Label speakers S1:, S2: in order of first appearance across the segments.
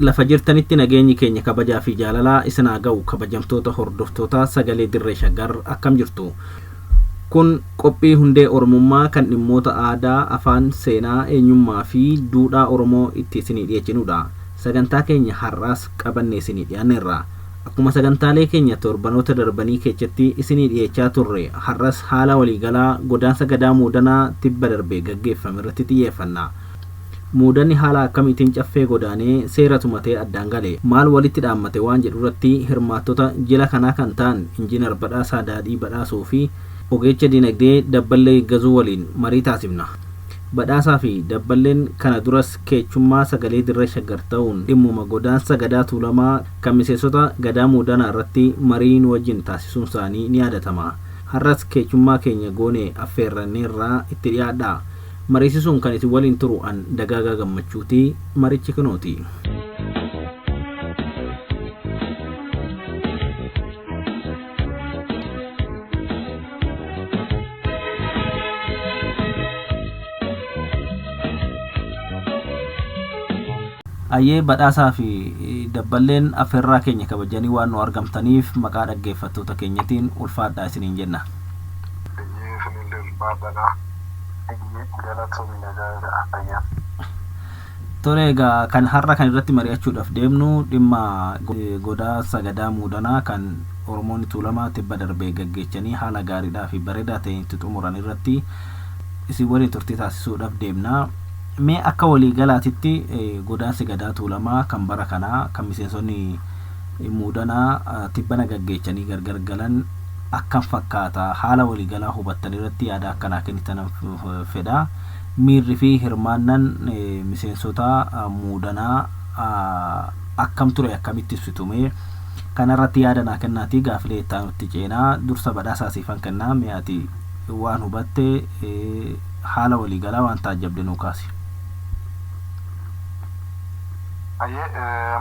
S1: lafa jirtanitti nageenyi keenya kabajaa fi jaalalaa isin haa ga'u kabajamtoota hordoftoota sagalee dirree shaggar akkam jirtu. Kun qophii hundee Oromummaa kan dhimmoota aadaa, afaan, seenaa, eenyummaa fi duudhaa Oromoo itti isinii dhiyeessinudha. Sagantaa keenya har'aas qabannee isinii dhiyaanneerra. Akkuma sagantaalee keenya torbanoota darbanii keessatti isinii dhiyeechaa turre, har'as haala waliigalaa godaansa gadaa muudanaa tibba darbee gaggeeffame irratti xiyyeeffanna. Muudanni haala akkamiitiin caffee godaanee seera tumatee addaan gale, maal walitti dhaammate waan jedhu irratti hirmaattota jila kanaa kan ta'an Injiinar Badhaasaa Daadhii Badhaasoo fi ogeessa dinagdee Dabballee Gazuu waliin marii taasifna. Badhaasaa fi Dabballeen kana duras keechummaa sagalee dirree shaggar ta'uun dhimmuma godaansa gadaa Tuulamaa kan miseensota gadaa muudanaa irratti marii wajjin taasisuun isaanii ni yaadatama. Har'as keechummaa keenya goonee affeerranneerraa itti dhiyaadha. Mariisisuun kan isin waliin turu an Dagaagaa Gammachuuti. Marichi kunooti. Ayyee Badhaasaa fi Dabballeen affeerraa keenya kabajanii waan nu argamtaniif maqaa dhaggeeffattoota keenyatiin ulfaadhaa isiniin jenna. Tole egaa kan har'a kan irratti mari'achuudhaaf deemnu dhimma godaansa gadaa muudanaa kan Oromoonni Tuulamaa tibba darbee gaggeessanii haala gaariidhaa fi bareedaa ta'een itti xumuran irratti isin waliin turtii taasisuudhaaf deemna. Mee akka waliigalaatitti godaansi gadaa Tuulamaa kan bara kanaa kan miseensonni muudanaa tibbana gaggeessanii gargar galan akkam fakkaata, haala waliigalaa hubattan irratti yaada akkanaa kennitan fedha. Miirri fi hirmaannan miseensota muudanaa akkam ture, akkamitti ibsitume kanarratti yaada naa kennaatii gaafilee itti aanutti ceenaa. Dursa Badhaasaa siifan kennaa, mee ati waan hubatte haala waliigalaa waan taajjabde nuu kaasi.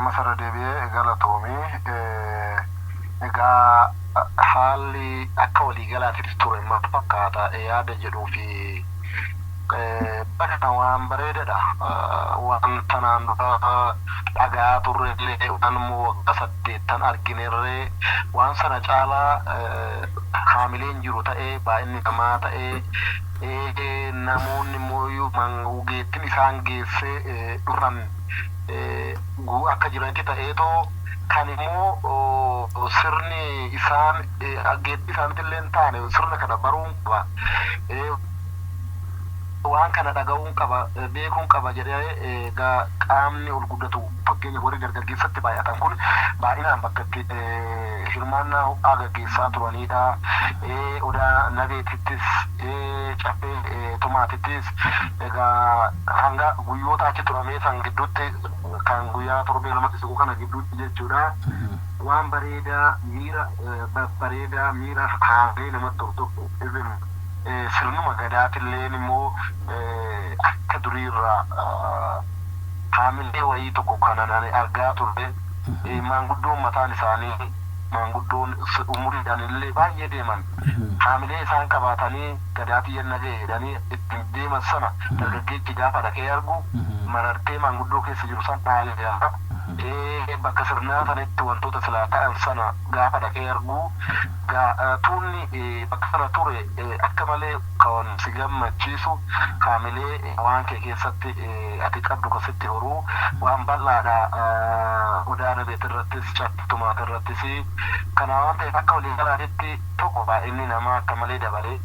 S2: Masara deebi'ee galatoomii egaa haalli akka waliigalaatitti ture maal fakkaata yaada jedhuu fi bakka waan bareedadha. Waan tanaan dura dhagaa turrellee waan immoo waggaa 8 arginerree waan sana caalaa haamileen jiru ta'ee baay'inni namaa ta'ee namoonni immoo mangugeettiin isaan geessee dhufan akka jiranitti ta'eetoo kan immoo sirni isaan geetti isaanitillee hin taane sirna kana baruun qaba. Waan kana dhaga'uun qaba, beekuun qaba jedhee qaamni ol guddatu fakkeenya warri dargaggeessatti baay'atan kun baay'inaan bakka itti hirmaannaa ho'aa gaggeessaa turanidha. Odaa nabeetittis caffee tumaatittis egaa hanga guyyoota achi turamee san gidduutti kan guyyaa torbee lamatti siqu kana gidduutti jechuudha. Waan bareedaa bareedaa miira haalee namatti hordofu sirnuma gadaatillee immoo akka duriirraa haamilee wayii tokko kanan argaa turre. Maanguddoon mataan isaanii maanguddoon umuriidhaan illee baay'ee deeman haamilee isaan qabaatanii gadaatii yenna jedhanii ittiin deeman sana dargaggeessi gaafa dhaqee argu marartee maanguddoo keessa jiru san dhaalee bakka sirnaa sanatti wantoota silaa ta'an sana gaafa dhaqee argu tuunni bakka sana ture akka malee kan si gammachiisu haamilee waan kee keessatti ati qabdu kasitti horuu waan bal'aadha. Odaa nabeet irrattis caffitumaat irrattis kana waan ta'eef akka waliigalaatti tokko baay'inni namaa akka malee dabalee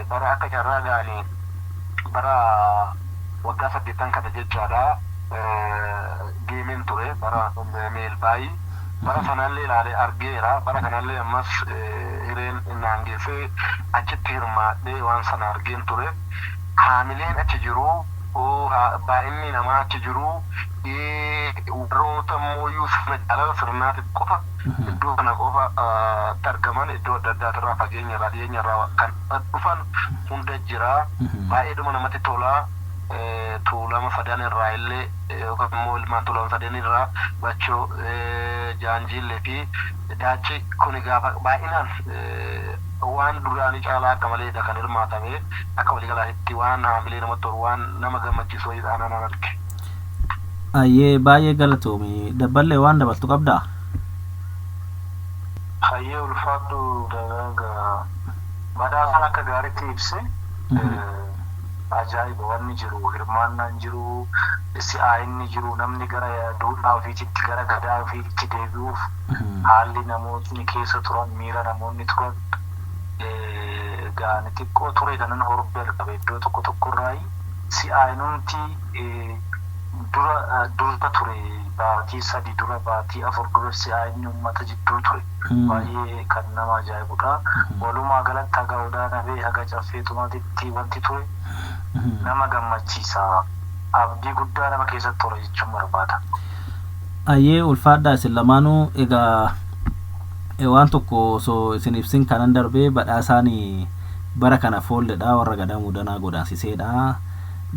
S2: bara akka carraa ga'anii bara waggaa 8 kana jechaadha. Geemiin ture bara meelbaayii bara sanallee ilaalee argeera. Bara kanallee ammas hireen innaan geessee achitti hirmaadhee waan sana argeen ture. Haamileen achi jiru baay'inni namaa achi jiru warroota mooyyuu sirna jaalala sirnaatiif qofa iddoo kana qofa argaman iddoo adda addaatirraa fageenyarraa dhiyeenyarraa kan dhufan hunda jira. Baay'eedhuma namatti tolaa. Tuulama sadan irraa illee yookaan immoo ilmaan tuulama sadan irraa bachoo jaanjillee fi daachi kuni gaafa baay'inaan waan duraanii caalaa akka maleedha kan hirmaatame akka waliigalaatti waan haamilee namatti tolu waan nama gammachiisu jedhaan arge.
S1: Ayyee baay'ee galatoomii dabballee waan dabaltu qabdaa?
S2: Hayyee ulfaadhu dagaagaa badhaasaan akka gaariitti ibse ajaa'iba wanni jiru hirmaannaan jiru si'aayinni jiru namni gara duudhaa ofiitti gara gadaa ofiitti deebi'uuf haalli namootni keessa turan miira namoonni turan gaani xiqqoo ture kanan horbee qabe iddoo tokko tokkorraayi si'aayinumti dura ture baatii 3 dura baatii 4 dura si'aayinni uummata jidduu ture baay'ee kan nama ajaa'ibudha walumaa galatti haga odaana bee haga caffeetumaatitti wanti ture nama gammachiisa abdii guddaa nama keessatti ture jechuun barbaada.
S1: Ayyee ulfaadhaa isin lamaanuu egaa waan tokko osoo isin ibsin kanan darbee badhaasaan bara kana foolledha warra gadaa mudanaa godaansiseedha.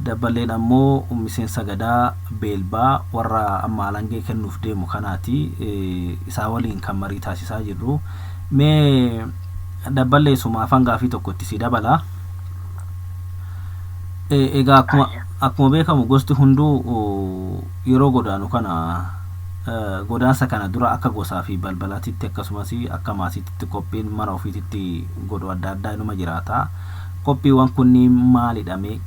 S1: Dabballeen ammoo miseensa gadaa beelbaa warra amma alangee kennuuf deemu kanaati isaa waliin kan marii taasisaa jirru. Mee dabballee suma afaan gaafii tokkotti si dabala. Egaa akkuma beekamu gosti hunduu yeroo godaanu kana godaansa kana dura akka gosaa fi balbalaatitti akkasumas akka maatiitti qophiin mana ofiititti godhu adda addaa inuma jiraata. Qophiiwwan kunniin maalidhame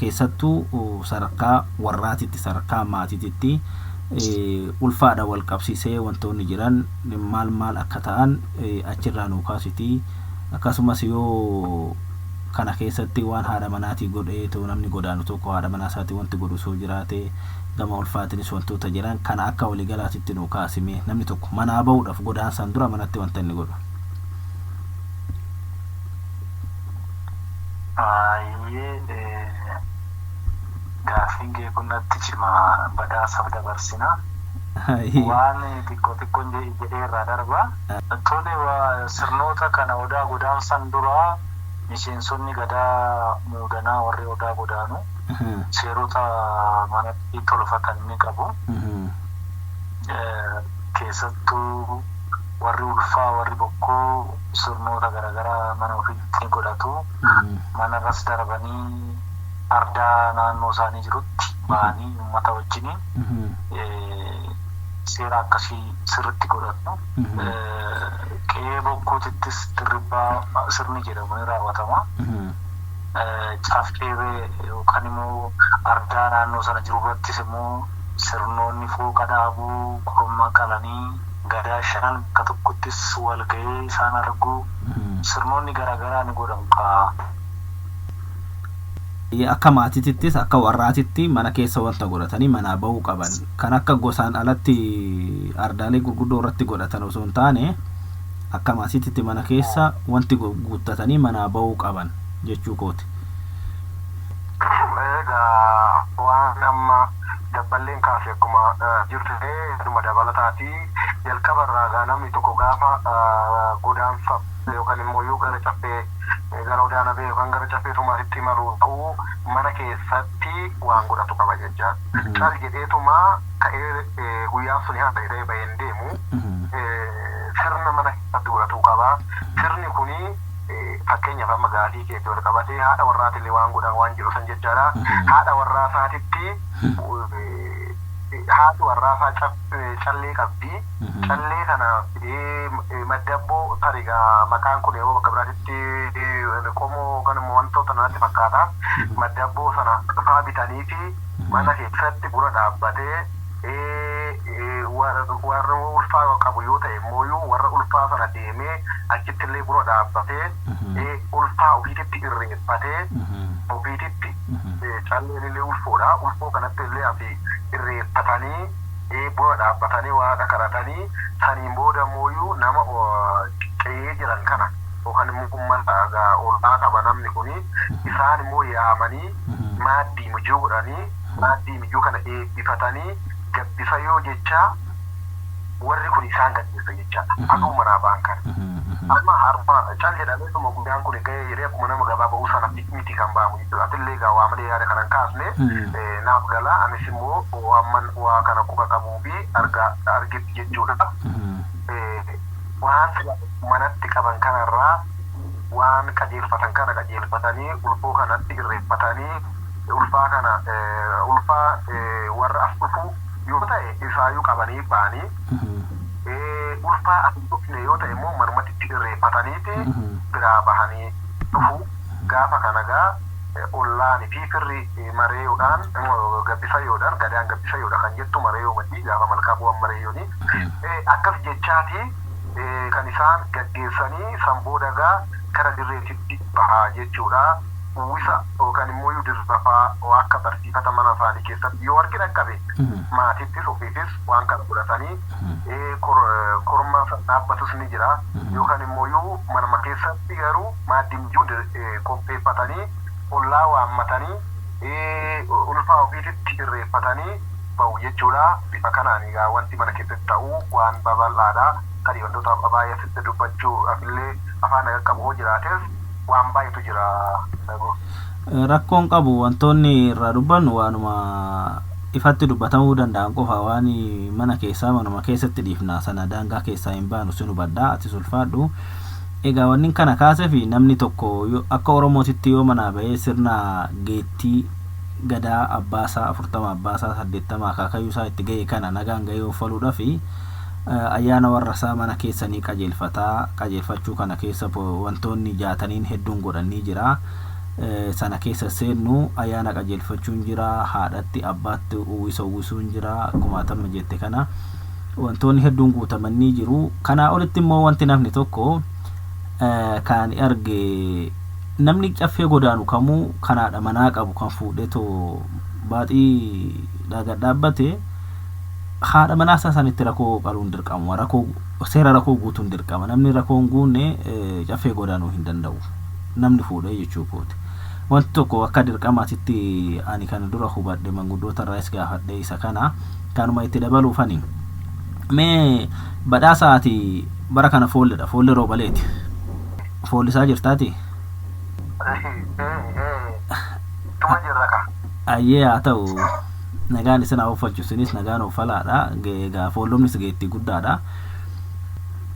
S1: keessattuu sadarkaa warraatitti sadarkaa maatiititti ulfaadha wal qabsiisee wantoonni jiran maal akka ta'an achirraa nuu kaasiti. Akkasumas yoo kana keessatti waan haadha manaatii godhee ta'u namni godaanu tokko haadha manaa isaatii wanti godhu soo jiraate gama ulfaatinis wantoota jiran kana akka waliigalaatitti nuu kaasime namni tokko manaa bahuudhaaf godaansaan dura manatti wanta inni godhu.
S2: Gaafiin kee kunnatti cima badhaasaaf dabarsina. Waan xiqqoon jedhee irraa darba. Tole sirnoota kana odaa godaansaan dura miseensonni gadaa muudanaa warri odaa godaanu seerota manatti tolfatan ni qabu. Keessattuu warri ulfaa warri bokkuu sirnoota garaagaraa mana ofiitti godhatu. Mana irras darbanii ardaa naannoo isaanii jirutti bahanii uummata wajjiniin seera akkasii sirriitti godhatu. Qe'ee bokkuutittis dirribbaa sirni jedhamu ni raawwatama. Caffeeree yookaan immoo ardaa naannoo sana jiru irrattis immoo sirnoonni fooqa dhaabuu kormaa qalanii gadaa 5 bakka tokkottis wal ga'ee isaan arguu sirnoonni garaagaraa ni godhamu.
S1: Akka maatiittis akka warraatitti mana keessa wanta godhatanii manaa bahuu qaban kan akka gosaan alatti ardaalee gurguddoo irratti godhatan osoo hin taane akka maatiitti mana keessa wanti guuttatanii manaa bahuu qaban jechuu kooti.
S2: Egaa waan amma dabballeen kaasee akkuma jirtu dhuma dabalataati jalqabarraa namni tokko gaafa godaansa yookaan immoo yoo gara caffee gara odaana bee yookaan gara caffee tumaatitti maruu ta'uu mana keessatti waan godhatu qaba jecha. Cal jedheetuma ka'ee guyyaan sun haa ta'e baheen deemu sirna mana keessatti godhatu qaba. Sirni kuni fakkeenyaaf amma gaalii keetti wal qabatee haadha warraatillee waan godhan waan jiru san jechaadha. Haadha warraa isaatitti haati warraasaa callee qabdi. Callee kana maddabboo tarigaa maqaan kun yoo bakka biraatitti qomoo kan wantoota natti fakkaata. Maddabboo sana faa bitanii fi mana keessatti bura dhaabbatee warra ulfaa qabu yoo ta'e immoo warra ulfaa sana deemee achittillee bura dhaabbatee ulfaa ofiititti irreeffatee ofiititti calleen illee ulfoodha. Ulfoo kanatti illee afi irreeffatanii bura dhaabbatanii waaqa kadhatanii saniin booda immoo nama qe'ee jiran kana yookaan immoo uummata ollaa qaba namni kuni isaan immoo yaamanii maaddii mijuu godhanii maaddii mijuu kana eebbifatanii gabbisa yoo jecha warri kun isaan gaddeessa jechaadha. Akkuma manaa ba'an kana. Amma harma cal jedhamee dhuma guyyaan kun ga'ee jedhee akkuma nama gabaa ba'uu sana miti kan ba'amu jechuudha. Atillee gaa waa malee yaada kanan kaasne naaf gala anis immoo waa kana quba qabuu fi argetti jechuudha. Waan manatti qaban kanarraa waan qajeelfatan kana qajeelfatanii ulfoo kanatti irreeffatanii ulfaa kana ulfaa warra as dhufu yoo ta'e isaayyuu qabanii ba'anii ulfaa as dhufne yoo ta'e immoo marmatitti irreeffataniiti biraa bahanii dhufu gaafa kana gaa ollaani fi firri mareeyoodhaan gabbisayoodhaan gadaan gabbisayoodha kan jettu mareeyoo maddii gaafa malkaa bu'an mareeyooni akkas jechaati kan isaan gaggeessanii sanboodagaa kara dirreetitti bahaa jechuudha. Uwwisa yookaan immoo dirrafaa akka barsiifata mana isaanii keessatti yoo harki dhaqqabe maatittis ofiifis waan kana godhatanii korma dhaabbatus ni jira yookaan immoo manama keessatti garuu maaddimjuun qopheeffatanii ollaa waammatanii ulfaa ofiititti irreeffatanii bahu jechuudha. Bifa kanaan egaa wanti mana keessatti ta'uu waan babal'aadha. Kan wantoota baay'eesitti dubbachuu illee afaan qabu jiraates waan baay'eetu jira.
S1: Rakkoon qabu wantoonni irraa dubbannu waanuma ifatti dubbatamuu danda'an qofa waan mana keessaa manuma keessatti dhiifna sana daangaa keessaa hin baanu sun hubadhaa ati sulfaadhu. Egaa wanni kana kaasee fi namni tokko akka Oromootitti yoo manaa bahee sirna geettii gadaa abbaasaa 40 abbaasaa 80 akaakayyuu isaa itti ga'e kana nagaan ga'ee uffaluudhaa fi ayyaana warra isaa mana keessanii qajeelfachuu kana keessa wantoonni jaataniin hedduun godhanii jira. Sana keessa seennu ayyaana qajeelfachuun jira, haadhatti abbaatti uwwisuun jira, akkuma tamma jette kana wantoonni hedduun guutamanii jiru. Kanaa olitti immoo wanti namni tokko kan arge namni caffee godaanu kamuu kanaadha manaa qabu kan fuudhetoo baaxii dhaabbate haadha manaa isaanitti rakkoo qaruun dirqama seera rakkoo guutuun dirqama. Namni rakkoon guunne caffee godaanuu hin danda'u namni fuudhee jechuudha. Wanti tokko akka dirqamaatitti ani kana dura hubadhe manguddoota irraas gaafadhe isa kana kanuma itti dabaluufani. Mee badhaasaati bara kana foolledha, foollee roobaleeti. Foollisaa jirtaati?
S2: Tuma jirra ka.
S1: Ayyee haa ta'u nagaan isin haa uffalchu isinis nagaan uffalaadha. Egaa foollomnis geettii guddaadha.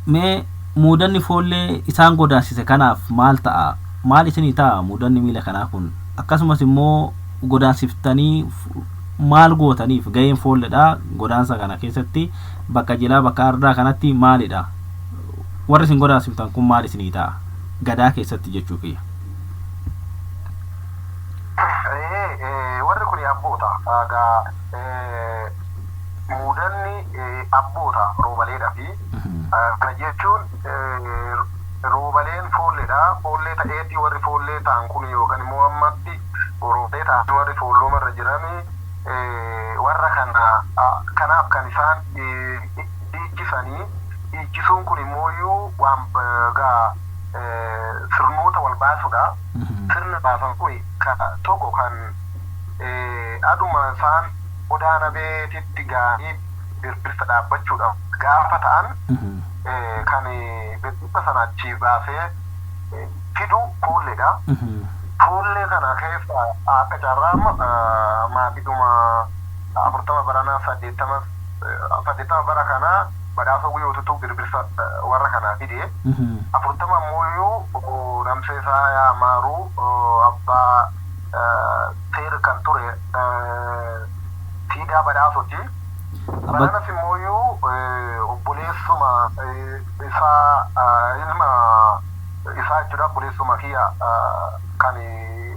S1: Mee muudanni foollee isaan godaansise kanaaf maal ta'a? Maal isinii ta'a muudanni miila kanaa kun? Akkasumas immoo godaansiftanii maal gootaniif ga'een foolleedha godaansa kana keessatti bakka jilaa bakka ardaa kanatti maalidha? Warri isin godaansiftan kun maal isinii ta'a? Gadaa keessatti jechuu kiyya.
S2: Warri kun abboota. Muudanni abboota roobaleedha fi kana jechuun roobaleen foolleedha. Foollee ta'eetti warri foollee ta'an kun yookaan immoo ammatti roobee ta'an warri foollooma irra jirani warra kanaaf kan isaan dhiichisanii dhiichisuun kun immoo waan sirnoota wal baasuudha. Sirna baasan kun tokko kan aduma isaan odaana beetitti ga'anii birbirsa dhaabbachuudhaaf gaafa ta'an kan birbirsa sana achi baasee fidu foolleedha. Foollee kana keessa akka carraa maatiduma 40 baranaa 80 bara kanaa badhaasa guyyootutu birbirsa warra kanaa fide 40 ammoo namsee isaa yaamaaru abbaa seera kan ture siidaa badhaasoti. Baranas immoo obboleessuma isaa ilma isaa jechuudha. Obboleessuma kiyya kan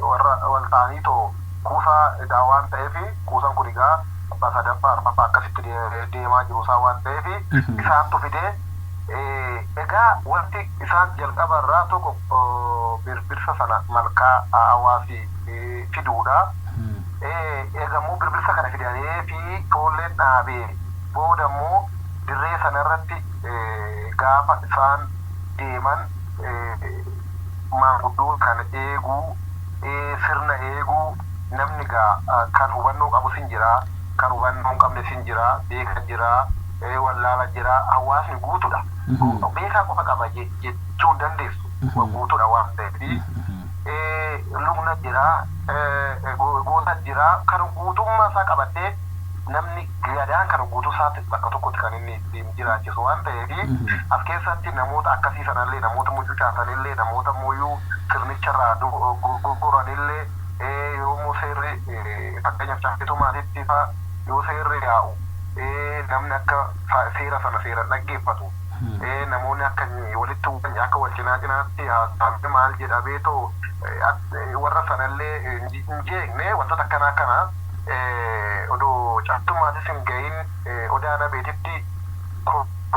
S2: warra wal ta'anii too kuusaa edaa waan ta'eef kuusaan kun egaa abbaa sadaffaa arfaffaa akkasitti deemaa jiru isaa waan ta'eef isaantu fidee egaa wanti isaan jalqaba irraa tokko birbirsa sana malkaa hawaasii fiduudha. Eegamuu birbirsa kana fidanii fi foolleen dhaabee booda immoo dirree sana irratti gaafa isaan deeman maanguddoo kan eeguu sirna eeguu namni kan hubannoo qabu sin jira, kan hubannoo hin qabne sin jira, beekan jira, wallaala jira, hawaasni guutuudha. Beekaa qofa qaba jechuu dandeessu guutuudha waan ta'eef lubna jira, goota jira, kan guutummaa isaa qabatee namni gadaan kan guutuu isaatti bakka tokkotti kan inni jiraachisu waan ta'eef as keessatti namoota akkasii sanallee namoota mucucaasanillee namoota mooyyuu sirnicharraa gurguranillee yoo seerri fakkeenyaaf chaappituu maatiitti fa'a yoo seerri yaa'u namni akka seera sana seera dhaggeeffatu namoonni akka walitti hubatan akka wal cinaa cinaatti haasa'amee maal jedhameetoo warra sanallee hin jeeqne wantoota akkanaa odoo chaappitumaatis hin gahin odaana beetitti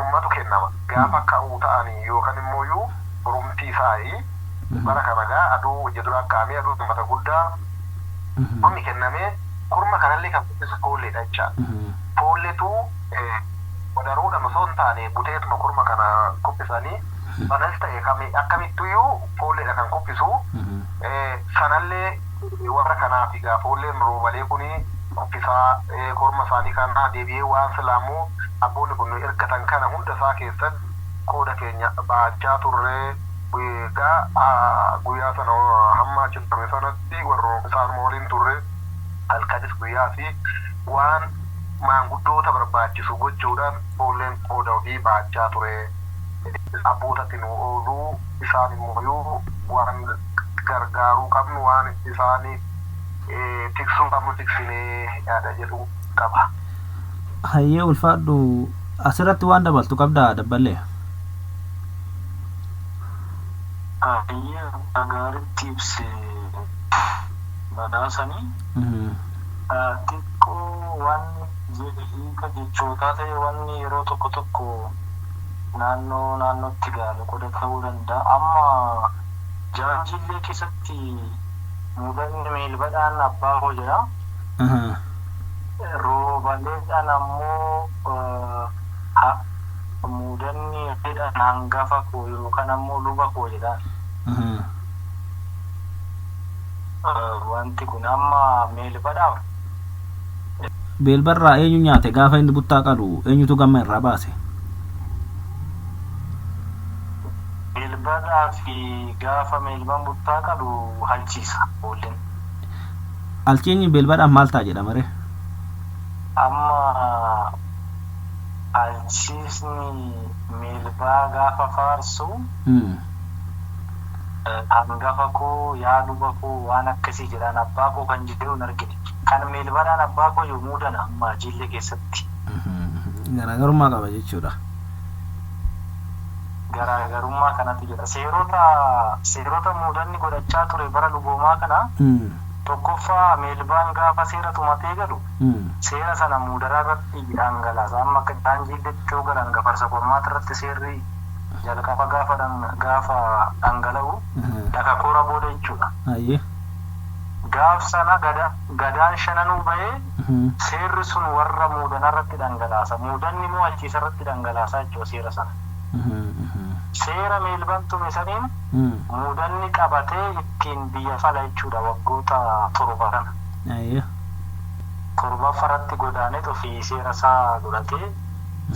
S2: ummatu kennama gaafa ka'uu ta'anii yookaan immoo borumtii isaanii bara kanagaa aduu hojjetu akkaamii aduu ummata guddaa kunni kennamee kurma kanallee kan qopheessu foolleedha jecha foolleetu odaruudhaan osoo hin taane buteetuma kurma kana qopheessanii sanas ta'e akkamittuyyuu foolleedha kan qophisu sanallee warra kanaaf egaa foolleen roobalee kuni qophisaa korma isaanii kana deebi'ee waan silaamuu abboonni kun ergatan kana hunda isaa keessatti qooda keenya baachaa turree guyyaa sana hamma achiltame sanatti warra isaan waliin turre halkanis guyyaa fi waan maanguddoota barbaachisu gochuudhaan foolleen qooda ofii baachaa ture abbootatti nu ooluu isaan immoo waan gargaaruu qabnu waan isaanii tiksuu qabnu tiksinee yaada jedhu qaba.
S1: Hayyee ulfaadhu asirratti waan dabaltu qabdaa dabballee.
S3: Hayyee gaariitti ibse badhaasanii xiqqoo waan hiika jechootaa ta'e wanni yeroo tokko naannootti gaala qoda ta'uu danda'a. Amma jaanjillee keessatti mudanni meelbadhaan abbaa koo jedha. Roobaleedhaan ammoo mudanni hedhaan hangafa koo yookaan ammoo luba koo jedhaan. Wanti kun amma meelbadhaaf.
S1: Beelbarraa eenyu nyaate gaafa inni buttaa qalu eenyutu gamma irraa baase?
S3: Beelbarraa fi gaafa meelban buttaa qalu halchiisa oolleen.
S1: Halchiinyi beelbadhaaf maal ta'a jedhama ree?
S3: Amma halchiisni meelbaa gaafa faarsu hangafa koo yaa luba koo waan akkasii jedhaan abbaa koo kan jedhu hin argine. Kan meelbadhaan abbaa koo yommuu dana amma jillee keessatti.
S1: Garaagarummaa qaba jechuudha.
S3: Garaagarummaa kanatti jira. Seerota mudanni godhachaa ture bara luboomaa kana tokkoffaa meelbaan gaafa seera tumatee galu seera sana mudaraa irratti dhangalaasa. Amma akka jaanjillee yoo galan gafarsa qormaata irratti seerri jalqaba gaafa dhangala'u dhakakoora booda jechuudha. Gaaf sana gadaan shananuu bahee seerri sun warra muudana irratti dhangalaasa. Muudanni immoo halchiisa irratti dhangalaasaa jechuudha seera sana. Seera meelban tume saniin muudanni qabatee ittiin biyya fala jechuudha waggoota 7 kana. Torbaffaratti godaanet ofii seera isaa godhatee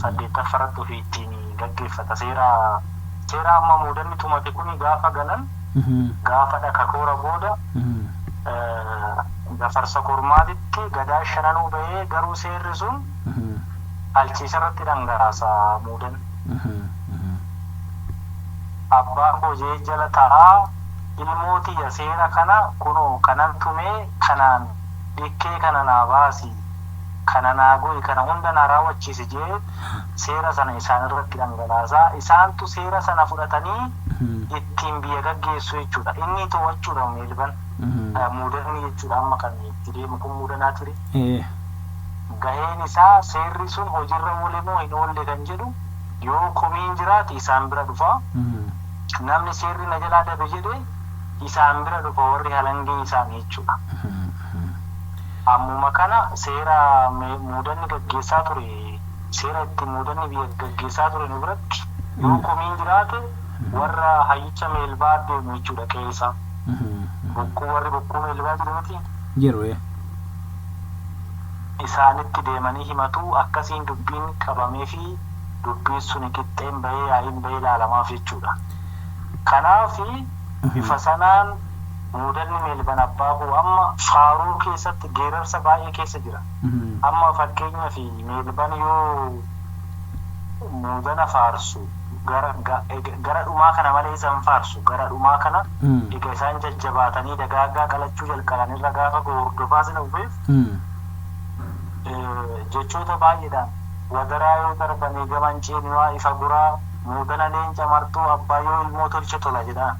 S3: 8ffaratti ofii ittiin gaggeeffata. Seera amma muudanni tumate kuni gaafa galan gaafa dhakakoora booda gafarsa qormaatitti gadaa shananuu bahee garuu seerri sun halchiisa irratti dhangalaasa muudan. Abbaa koo jala taa'aa ilmootiyya seera kana kunoo kanan tumee kanaan dhikkee kana naa baasi kana naa go'i kana hunda naa raawwachiisi jee seera sana isaan irratti dhangalaasaa. Isaantu seera sana fudhatanii ittiin biyya gaggeessu jechuudha. Inni to'achuudha meelban muudanni jechuudha. Amma kan itti deemu kun muudanaa ture. Gaheen isaa seerri sun hojiirra oole moo hin oolle kan jedhu yoo komiin jiraate isaan bira dhufa. Namni seerri na jalaa dabe jedhe isaan bira dhufa warri halangee isaanii jechuudha. Ammuma kana seera muudanni gaggeessaa ture seera itti muudanni biyya gaggeessaa ture nu biratti yoo komiin jiraate warra hayyicha meelbaa deemu jechuudha keessa. Warri bokkuu meelbaa jiru miti
S1: jiru
S3: isaanitti deemanii himatu akkasiin dubbiin qabamee fi dubbiin sun qixxeen bahee yaa'iin bahee ilaalamaaf jechuudha. Kanaaf bifa sanaan muudanni meelban abbaa koo amma faaruu keessatti geerarsa baay'ee keessa jira. Amma fakkeenyaaf meelban yoo muudana faarsu gara dhumaa kana malee isaan faarsu gara dhumaa kana egaa isaan jajjabaatanii dagaagaa qalachuu jalqaban irra gaafa hordofaa sana dhufeef jechoota baay'eedhaan wadaraa yoo darbanii gaman ceenuwaa ifa guraa muudana leenca martuu abbaa yoo ilmoo tolche tola jedhaan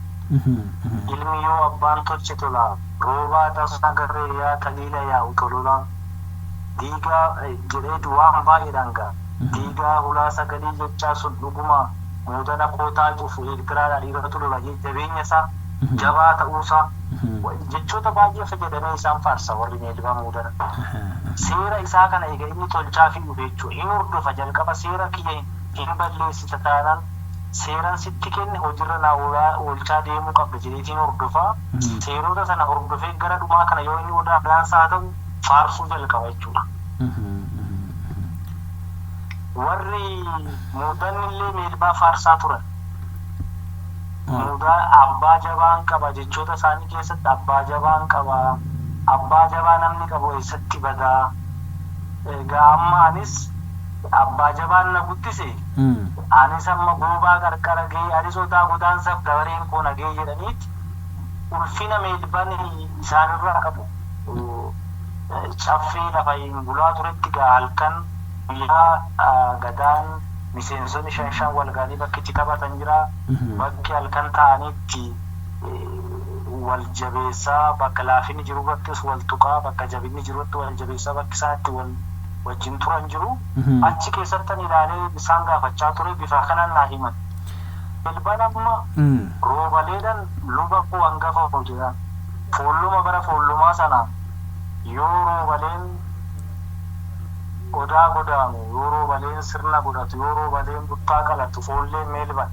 S3: ilmi yoo abbaan tolche tola roobaa tasna garree yaa taliila yaa utolola diigaa jedhee duwwaan baay'eedhaan gaa diigaa hulaa sagalii jechaa sun dhuguma muudana kootaa cufu Eertiraadhaa dhiiratu lola jabeenya isaa jabaa ta'uusaa jechoota baay'ee fayyadamee isaan faarsa warri meelbaa muudana. Seera isaa kana egaa inni tolchaa fi dhufe jechuudha. Hin hordofa jalqaba seera kiyya hin balleessita taanaan seeraan sitti kenne hojiirra naa oolchaa deemuu qabda jedheetiin hordofaa. Seerota sana hordofee gara dhumaa kana yoo inni odaa daansaa ta'u faarsuu jalqaba jechuudha. Warri muudanni illee meelbaa faarsaa turan. Muudaan abbaa jabaan qaba jechoota isaanii keessatti abbaa jabaan qaba. Abbaa jabaa namni qabu eessatti badaa. Egaa amma anis abbaa jabaan na guddise. Anis amma goobaa qarqara gahee anis odaa godaansaaf dabareen koo na gahee jedhaniiti ulfina meelbaan isaanirraa qabu. Caffee lafa hin bulaa turetti gaa halkan guyyaa gadaan miseensonni shan wal ga'anii bakki itti taphatan jira. Bakki halkan ta'anitti wal jabeessaa bakka laafinni jiru irrattis wal tuqaa bakka jabinni jiru irratti wal jabeessaa bakki isaatti wajjin turan jiru. Achi keessattan ilaalee isaan gaafachaa ture bifa kanaan naa himan. Meelbaan amma roobaleedhaan luba koo hangafa koo jedhan foolluma bara foollumaa sana yoo roobaleen odaa godaanu yoo roobaleen sirna godhatu yoo roobaleen buttaa qalatu foolleen meelban.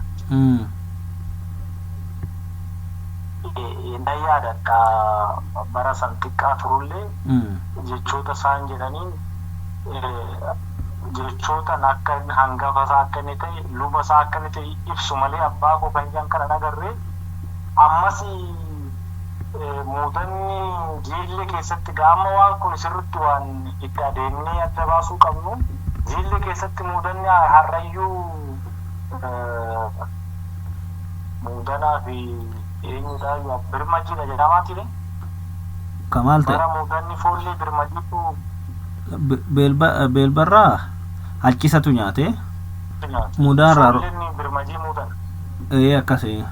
S3: Inni yaadadha bara san xiqqaa turullee jechoota isaan jedhaniin jechoota akka hangafa isaa akka inni ta'e luba isaa akka inni ta'e ibsu malee abbaa koo kan jedhan kana nagarree ammas muudanni jiillee keessatti gaama waan kun sirriitti waan itti adeemnee adda baasuu qabnu jiillee keessatti muudanni harrayyuu muudanaa fi eenyudhaa birmajiidha jedhamaatire.
S1: Kamaal ta'e?
S3: Bara muudanni foollee birmajiitu
S1: beelbarraa halchisatu nyaate mudaarraa
S3: foolleen birmajii muudan.
S1: Akkasii.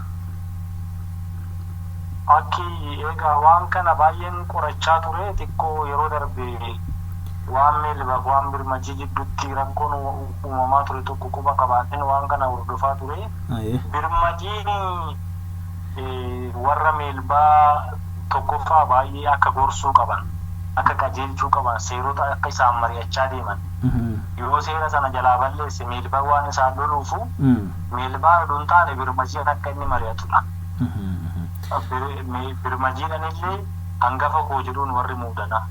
S3: Akki egaa waan kana baay'een qorachaa ture xiqqoo yeroo darbe waan meelbaa waan birmajii jidduutti rakkoon uumamaa ture tokko quba qabaateen waan kana hordofaa ture. Birmajiin warra meelbaa tokkoffaa baay'ee akka gorsuu qaban akka qajeelchuu qaban seerota akka isaan mari'achaa deeman. Yoo seera sana jalaa balleesse meelbaa waan isaan loluufu meelbaa oduun taane birmajiin akka inni mari'atudha. Birmajiidhaan illee hangafa koo jedhuun warri muudana.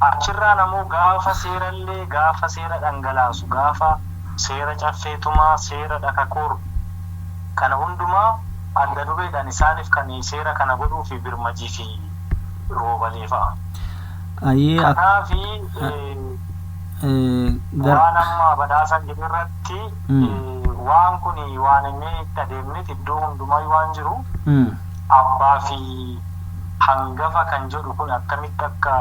S3: Achirraa namoo gaafa seerallee gaafa seera dhangalaasu gaafa seera caffeetumaa seera dhakakoor kana hundumaa adda dureedhaan isaaniif kan seera kana godhuu fi birmajii fi roobalee fa'a. Kanaafi waan amma badhaasan jedhu irratti waan kun waan inni itti adeemneet iddoo hundumaa waan jiru abbaa fi hangafa kan jedhu kun akkamitti akka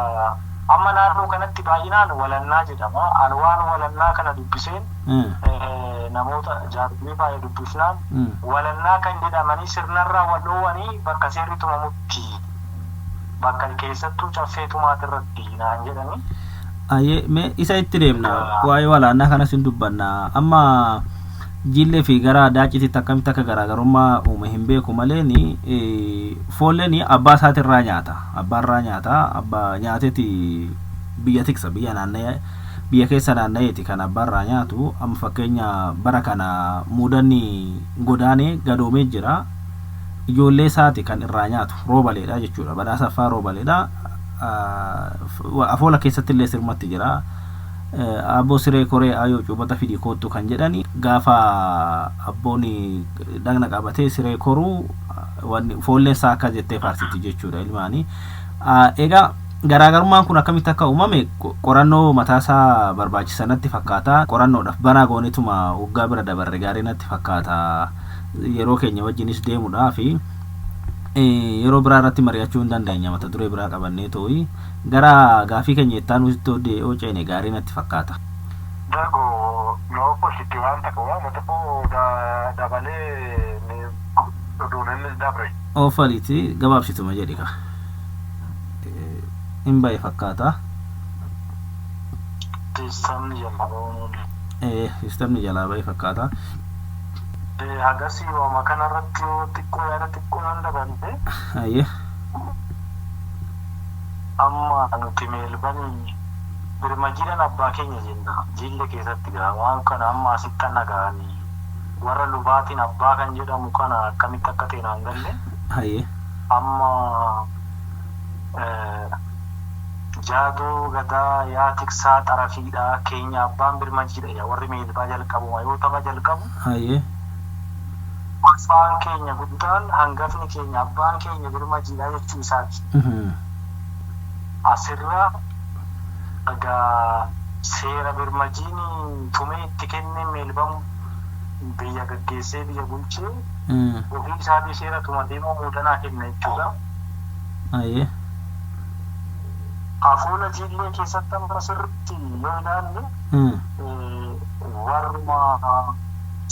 S3: amma naannoo kanatti baay'inaan walannaa jedhama. An waan walannaa kana dubbiseen namoota jaarbii baay'ee dubbifnaan walannaa kan jedhamanii sirnarraa wal dhoowwanii bakka seerri tumamutti bakka keessattuu caffeetumaati irratti naan jedhani.
S1: Mee isa itti deemna waa'ee walaannaa kanas hin dubbanna. Amma jillee fi gara daacititti akkamitti akka garaagarummaa uume hin beeku malee foolleen abbaa isaatirraa nyaata. Abbaarraa nyaata. Abbaa nyaateeti biyya tiksa biyya keessa naanna'eeti kan abbaarraa nyaatu. Amma fakkeenya bara kana muudanni godaanee gadoomee jira. Ijoollee isaati kan irraa nyaatu roobaleedha jechuudha. Badhaasa affaa roobaleedha. Afoola keessatti illee sirmatti jira. Abboo siree koree ayoo cuubata fidii koottu kan jedhani gaafa abboon dhagna qabatee siree koruu foolleen isaa akka jettee faarsiti jechuudha ilmaanii. Egaa garaagarummaan kun akkamitti akka uumame qorannoo mataasaa barbaachisanatti fakkaata. Qorannoodhaaf banaa goonituma waggaa bira dabarre gaarii natti fakkaata. Yeroo keenya wajjinis deemuudhaa fi yeroo biraa irratti mari'achuu hin dandeenya mata duree biraa qabannee too'i gara gaafii keenya itti aanutti ceene gaarii natti fakkaata.
S2: Dago no positive anta ko mata ko dabalee oduunis dabre.
S1: Oofaliiti gabaabsituma jedhi ka. Hin bahe fakkaata. Sistemni jalaa bahe fakkaata.
S3: Agasii waama kanarratti xiqqoo yaada xiqqoo nan dabalte.
S1: Ayyee.
S3: Amma nuti meelbanii birmajiidhaan abbaa keenya jenna. Jille keessatti gaa waan kana amma asitti kan nagahanii warra lubaatiin abbaa kan jedhamu kana akkamitti akka ta'e naan galle.
S1: Ayyee.
S3: Amma jaaduu gadaa yaa tiksaa xarafiidha keenya abbaan birmajiidha warri meelbaa jalqabuma yoo tapha jalqabu.
S1: Ayyee.
S3: Abbaan keenya guddaan hangafni keenya abbaan keenya birmajiidha jechuu isaati. Asirraa egaa seera birmajiin tumee itti kennee meelbamu biyya gaggeessee biyya bulchee ofii isaatii seera tumatee moo muudanaa kenna jechuudha.
S1: Ayyee.
S3: Afuula jiillee keessatti amma sirriitti yoo ilaalle warruma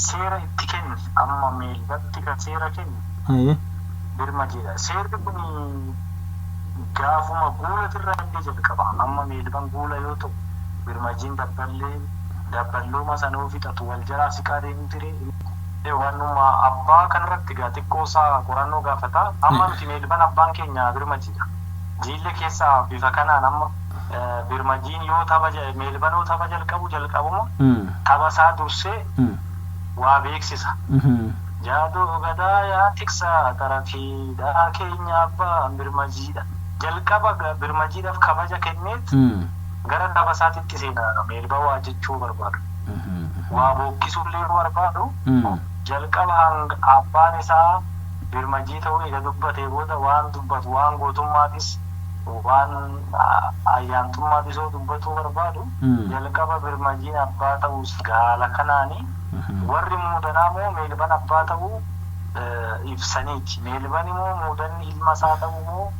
S3: seera itti kennu amma meelbatti kan seera kennu birmajiidha. Seerri kun gaafuma guulatirraa illee jalqaba. Amma meelban guula yoo ta'u birmajiin dabballooma sanuu fixatu wal jalaa siqaa deemu ture. Wannuma abbaa kanarratti gaa xiqqoosaa qorannoo gaafata. Amma nuti meelban abbaan keenya birmajiidha. Jiille keessaa bifa kanaan amma birmajiin yoo tapha meelban yoo tapha jalqabuma tapha isaa dursee waa beeksisa. Jaaduu gadaa yaa tiksaa xarafiidha keenya abbaan birmajiidha. Jalqaba birmajiidhaaf kabaja kenneet gara tapha isaatitti seenaa meelba waa jechuu barbaadu. Waa bookkisuullee barbaadu. Jalqaba abbaan isaa birmajii ta'uu eega dubbatee booda waan dubbatu waan gootummaatis waan ayyaantummaatis yoo dubbatuu barbaadu jalqaba birmajiin abbaa ta'uus gaala kanaanii warri muudanaa moo meelban abbaa ta'uu ibsaniiti. Meelban immoo muudanni ilma isaa ta'uu moo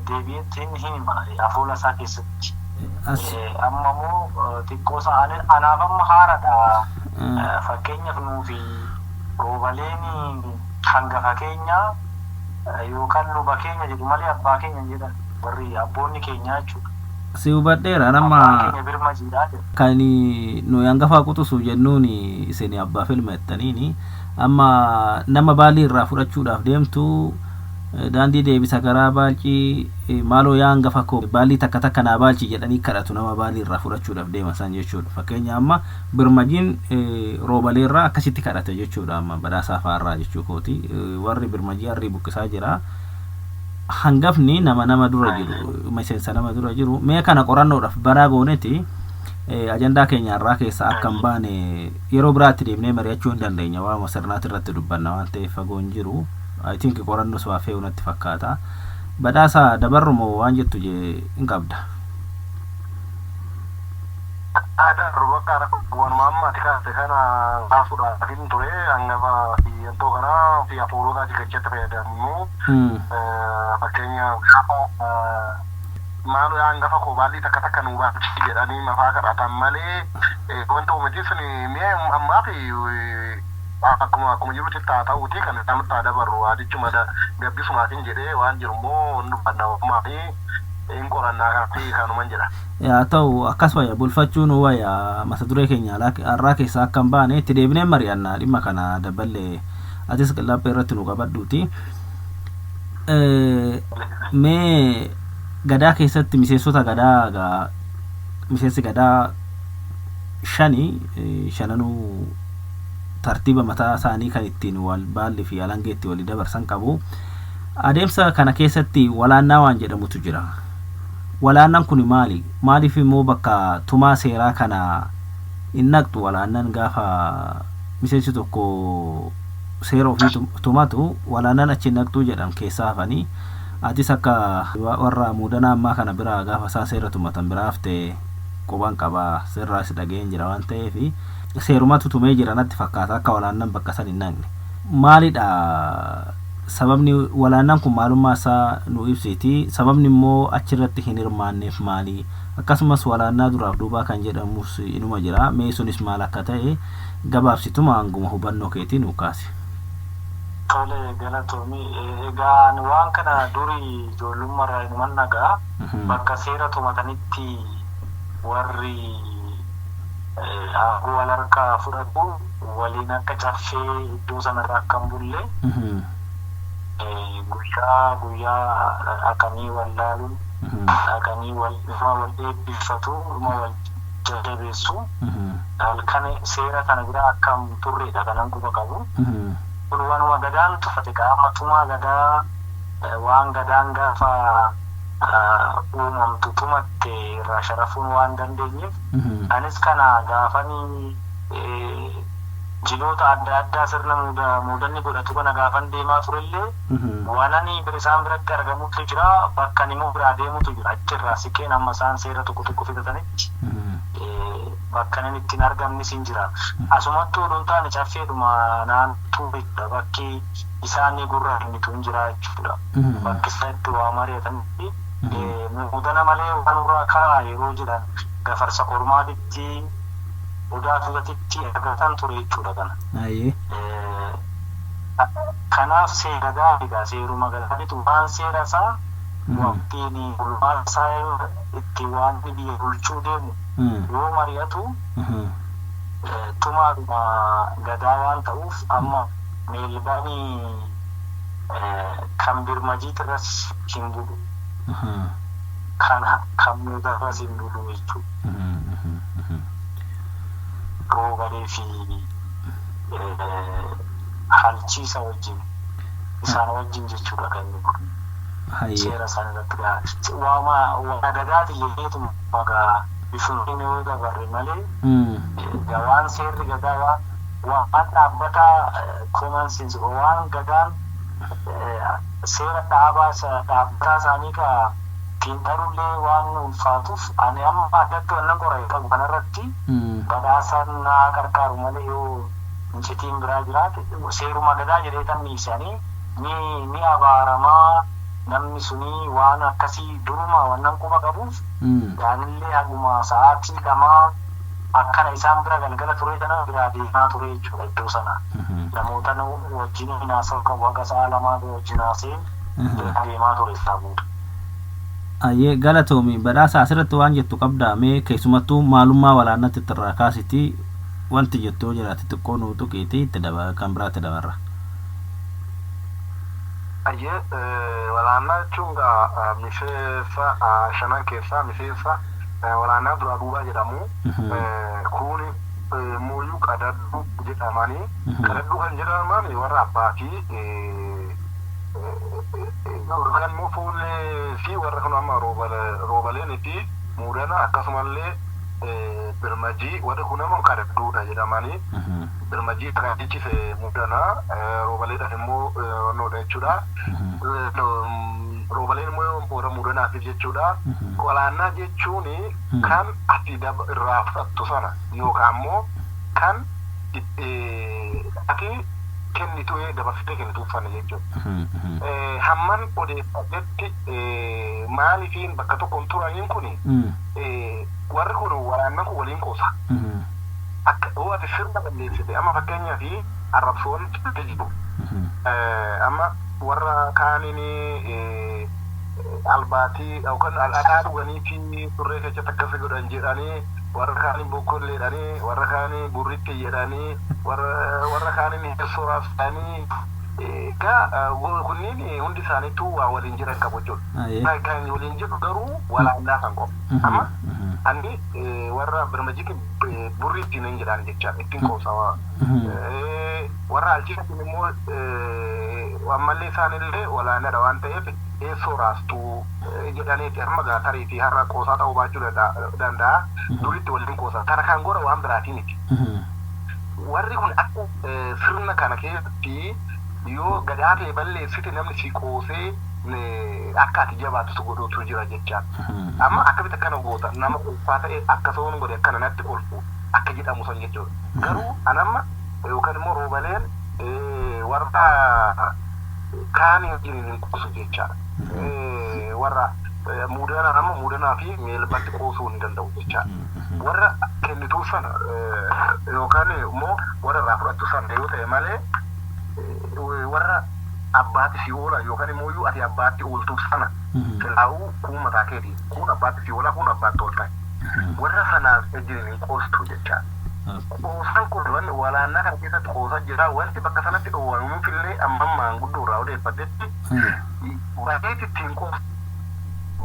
S3: deebi'ettiin hin hima afuula isaa keessatti. Amma moo xiqqoosa anaaf amma haaradha. Fakkeenyaaf nuufi roobaleen hangafa keenya yookaan luba keenya jedhu malee abbaa keenya jedhan warri abboonni keenya jechuudha.
S1: Si hubadheera nama kan nuyi hangafaa quxusuuf jennuun isin abbaa filma jettaniini amma nama baalii irraa fudhachuudhaaf deemtu daandii deebisa garaa baalcii maaloo yaa hangafa koo baalii takka takka naa baalchi jedhanii kadhatu nama baalii irraa fudhachuudhaaf deeman san jechuudha. Fakkeenya amma birmajiin roobalee irraa akkasitti kadhate jechuudha. Amma badhaasaa faarraa jechuu kooti warri birmajii harrii buqqisaa jira. Hangafni nama dura jiru miseensa nama dura jiru mee kana qorannoodhaaf baraa gooneeti ajandaa keenya irraa keessa akka hin baane yeroo biraatti deemnee mari'achuu hin dandeenya. Waan sirnaati irratti dubbanna waan ta'eef fagoon jiru. I think qorannoo suwaafee unatti fakkaata. Badhaasaa dabarrumoo waan jettu hin qabda.
S2: Ada rubakara waanuma ammaati kaase kana kaasuudhaaf hin ture hangafa iyyantoo kana fi afuulotaati gachatti fayyadamnu. Fakkeenyaaf maal hangafa koo baalli takka takka nu baachi jedhanii mafaa kadhatan malee wanta uumati sun mi'a ammaa fi akkuma jirutti ta'uuti kan namatti dabarru adichuma gabbisumaatiin jedhee waan jirummoo nuffannaa fi hin qorannaa fi kanuman jedha.
S1: Yaa ta'u akkasuma bulfachuun waya mata duree keenya har'aa keessaa akka hin baane itti deebinee mari'annaa dhimma kana daballee atis laphee irratti nu qabadhuuti. Mee gadaa keessatti miseensota miseensi gadaa shananuu tartiiba mataa isaanii kan ittiin wal baalli fi alangeetti walii dabarsan qabu. Adeemsa kana keessatti walaannaa waan jedhamutu jira. Walaannaan kun maali? Maaliif immoo bakka tumaa seeraa kana hin naqxu walaannaan gaafa miseensi tokko seera ofii tumatu walaannaan achi naqxuu jedhan keessaa hafanii atis akka warra muudana ammaa kana biraa gaafa isaa seera tumatan biraafte quban qabaa sirraas dhageen jira waan ta'eef seerumatu tumee jira natti fakkaata akka walaannan bakka san hin nagne. Maalidha sababni walaannan kun maalummaa isaa nu ibsiti sababni immoo achirratti hin hirmaanneef maali akkasumas walaannaa duraaf duubaa kan jedhamus inuma jira mee sunis maal akka ta'e gabaabsituma hanguma hubannoo keetiin nu kaasi.
S3: Tole galatoomii egaa waan kana durii ijoollummaarraa inuman nagaa bakka seera tumatanitti warri wal harkaa fudhatu waliin akka caffee iddoo sanarraa akka hin bulle guyyaa akkamii wal laaluun akkamii wal eebbifatu wal jabeessu halkan seera kana bira akkam turreedha kanan quba qabu. Kun waanuma gadaan tufate qaamatumaa gadaa waan gadaan gaafa uumamtu tumatte irraa sharafuun waan dandeenyeef anis kana gaafanii jiloota adda addaa sirna muudanni godhatu kana gaafan deemaa turellee waan ani isaan biratti argamutu jira bakka immoo biraa deemutu jira achirraa siqeen amma isaan seera tokko fidatanitti bakka inni ittiin argamnis hin jira. Asumattuu dhuuntaan caffeedhuma naantuu bakki isaanii gurra hinnitu hin jira jechuudha. Bakki isaatti waa mari'atanitti muudana malee waan irraa kaa'aa yeroo jedhan gafarsa kormaatitti odaa tuutatti argatan ture jechuudha kana. Kanaaf seera gaariidha seeruma galaanitu waan seera isaa waqtiin bulmaan isaa itti waan biyya bulchuu deemu yoo mari'atu tumaadhuma gadaa waan ta'uuf amma meelbaanii kan birmajiitirras hin bulu kan muudarras hin bulu jechuudha. Roobalee fi halchiisa wajjin isaan wajjin jechuudha kan inni kun. Seera isaan irratti waa gadaati jedheetu magaa bifuun yoo dabarre malee waan seerri gadaa waan dhaabbataa common sense waan gadaan seera dhaabbataa isaanii ka xiinxalullee waan ulfaatuuf ani amma addatti wannan qoree qabu kanarratti badhaasaan naa gargaaru malee yoo incitiin biraa jiraate seeruma gadaa jedheetan miisanii ni abaaramaa namni suni waan akkasii duruma wannan quba qabuuf yaanillee haguma sa'aatii lamaa akkana isaan bira galgala ture sana biraa deemaa ture jechuudha iddoo sana. Namoota wajjin hinaasa'u qabu akka sa'a lamaa wajjin haasee deemaa ture saabuudha.
S1: Ayyee galatoomi badhaasa asirratti waan jettu qabdaa mee keessumattuu maalummaa walaannatti irraa kaasiti wanti jettoo jiraate xiqqoo nuu tuqiiti itti kan biraatti dabarra.
S2: Ayyee walaannaa jechuun miseensa shanan keessaa miseensa walaannaa duraa duubaa jedhamu kun mooyyuu qadaddu jedhamanii qadaddu kan jedhaman warra abbaatii kan immoo fuullee fi warra kun amma roobaleen fi muudana akkasumallee birmajii warri kun ammoo qadadduudha jedhamanii birmajii akkasichise muudana roobaleedhaaf immoo wannoodha jechuudha. Roobaleen immoo warra muudanaafis jechuudha. Walaannaa jechuun kan ati irraa fudhattu sana yookaan immoo kan ati kennitu dabarsitee kennitu uffanne jechuudha. Hamman odeeffatetti maaliifiin bakka tokkoon turaniin kun warri kun walaannaa kun waliin qoosa. Akka ati sirna balleessite amma fakkeenyaaf arrabsoon jiru. Amma warra kaaniin albaatii yookaan dhadhaa dhuganii fi turree keessatti akkasii godhan jedhanii warra kaaniin bokkolleedhanii warra kaaniin burritti jedhanii warra kaaniin sooraas ta'anii kunniin hundi isaaniitu waa waliin jiran qabu jechuudha. Kan waliin jiru garuu walaannaa kan qabu. Amma ani warra birmajii burritti hin jedhan jechaadha ittiin qoosaa. Warra alchiisatiin immoo ammallee isaanillee walaanadha waan ta'eef sooraastu jedhaniiti amma gaatariifi har'a qoosaa ta'uu baachuu danda'a duritti waliin qoosaa kana kan godha waan biraatii miti. Warri kun akka sirna kana keessatti yoo gadaatee balleessite namni si qoosee akka ati jabaatu godhootu jira jechaa. Amma akkamitti akkana goota nama ulfaa ta'e akkasuma godhe akkana natti kolfu akka jedhamu san jechuudha. Garuu anamma yookaan immoo roobaleen warra kaanii wajjin hin qoosu jechaadha. Warra muudana nama muudanaa fi meelbatti qoosuu hin danda'u jechaadha. Warra kennituu sana yookaan immoo warra irraa fudhattu sana yoo ta'e malee warra abbaatti si oola yookaan immoo ati abbaatti ooltuuf sana filaa'uu kun mataa keetii kun abbaatti si oola kun abbaatti ooltaa. Warra sanaaf ejjiin hin qoostu jechaadha. Qoosaan kun walaannaa kana keessatti qoosaa jira wanti bakka sanatti dhoowwamuuf illee ammaan guddoo irraa odeeffatetti bayeeti ittiin qoostu.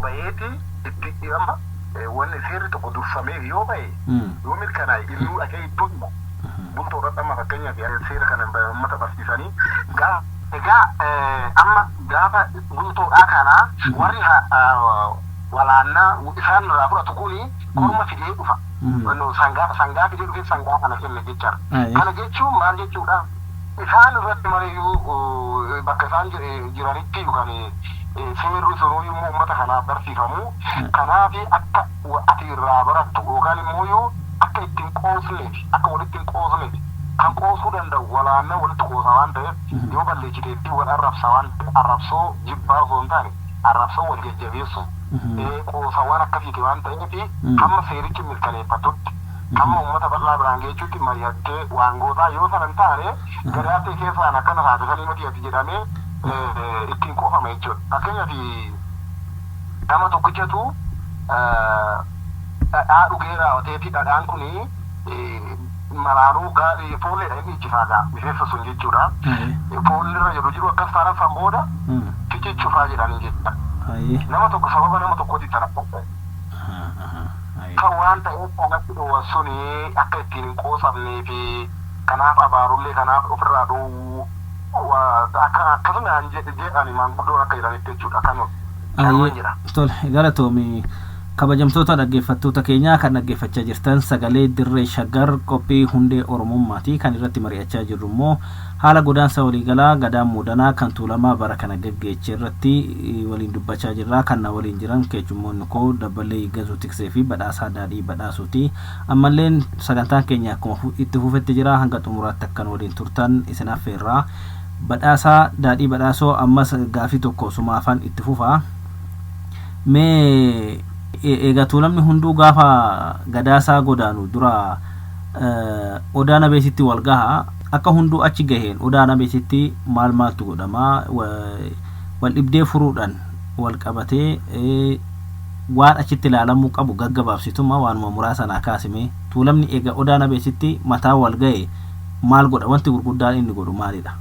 S2: Bayeeti itti amma wanni seerri tokko durfamee yoo bahe yoo mirkanaa'e innuu dhaqee iddoo hima. Bultoo irratti amma fakkeenyaaf seera kana uummata barsiisanii egaa amma gaafa bultoodhaa kanaa warri walaannaa isaan irraa fudhatu kuni korma fidee dhufa. Sangaa fidee dhufee sangaa kana kenne jechaadha. Kana jechuun maal jechuudha? Isaan irratti malee bakka isaan jiranitti yookaan seerri sunuu immoo uummata kanaaf barsiifamu. Kanaaf akka ati irraa barattu yookaan immoo akka ittiin qoosneef akka walitti hin qoosneef kan qoosuu danda'u walaannaa walitti qoosa waan ta'eef yoo balleessiteetti wal arrabsa waan ta'eef arrabsoo jibbaa osoo hin taane arrabsoo wal jajjabeessu qoosa waan akkasiiti waan ta'eef hamma seerichi mirkaneeffatutti hamma uummata bal'aa biraan geechuutti mari'attee waan gootaa yoo sana hin taane gadaatee keessaan akkana taasisanii mati ati jedhamee ittiin qoofama jechuudha. Fakkeenyaaf nama tokkichatu dhadhaa dhugee raawwateeti dhadhaan kuni maraanuu gaarii foolleedha inni ijjifaagaa miseensa sun jechuudha. Foolleerra yeroo jiru akkas taanaan san booda fichicufaa jedhanii jechuudha. Nama tokko sababa nama tokkooti sana qopha'e. Kan waan ta'eef kanatti dhoowwan suni akka ittiin hin qoosamnee fi kanaaf abaarullee kanaaf ofirraa dhoowwuu akkasumaan jedhani maanguddoon akka jedhanitti jechuudha. Kanuma jira.
S1: Tole galatoomii. Kabajamtoota dhaggeeffattoota keenyaa kan dhaggeeffachaa jirtan sagalee dirree shaggar qophii hundee oromummaati. Kan irratti mari'achaa jirru immoo haala godaansa waliigalaa gadaan muudanaa kan tuulamaa bara kana gaggeessee irratti waliin dubbachaa jirra. Kan na waliin jiran keessummoonni koo Dabbalee Gazuu Tiksee fi Badhaasaa Daadhii Badhaasuuti. Ammalleen sagantaan keenya akkuma itti fufetti jira hanga xumuraatti akkan waliin turtan isin affeerraa. Badhaasaa Daadhii Badhaasoo ammas gaafii tokko sumaafan itti fufaa. Mee egaa tuulamni hunduu gaafa gadaasaa godaanu dura odaana beesitti wal gaha akka hunduu achi gaheen odaana beesitti maaltu godhama wal dhibdee furuudhaan wal qabatee waan achitti ilaalamuu qabu gaggabaabsituma waanuma muraasa naa kaasime tuulamni egaa odaana beesitti mataa wal gahe maal godha wanti gurguddaan inni godhu maalidha?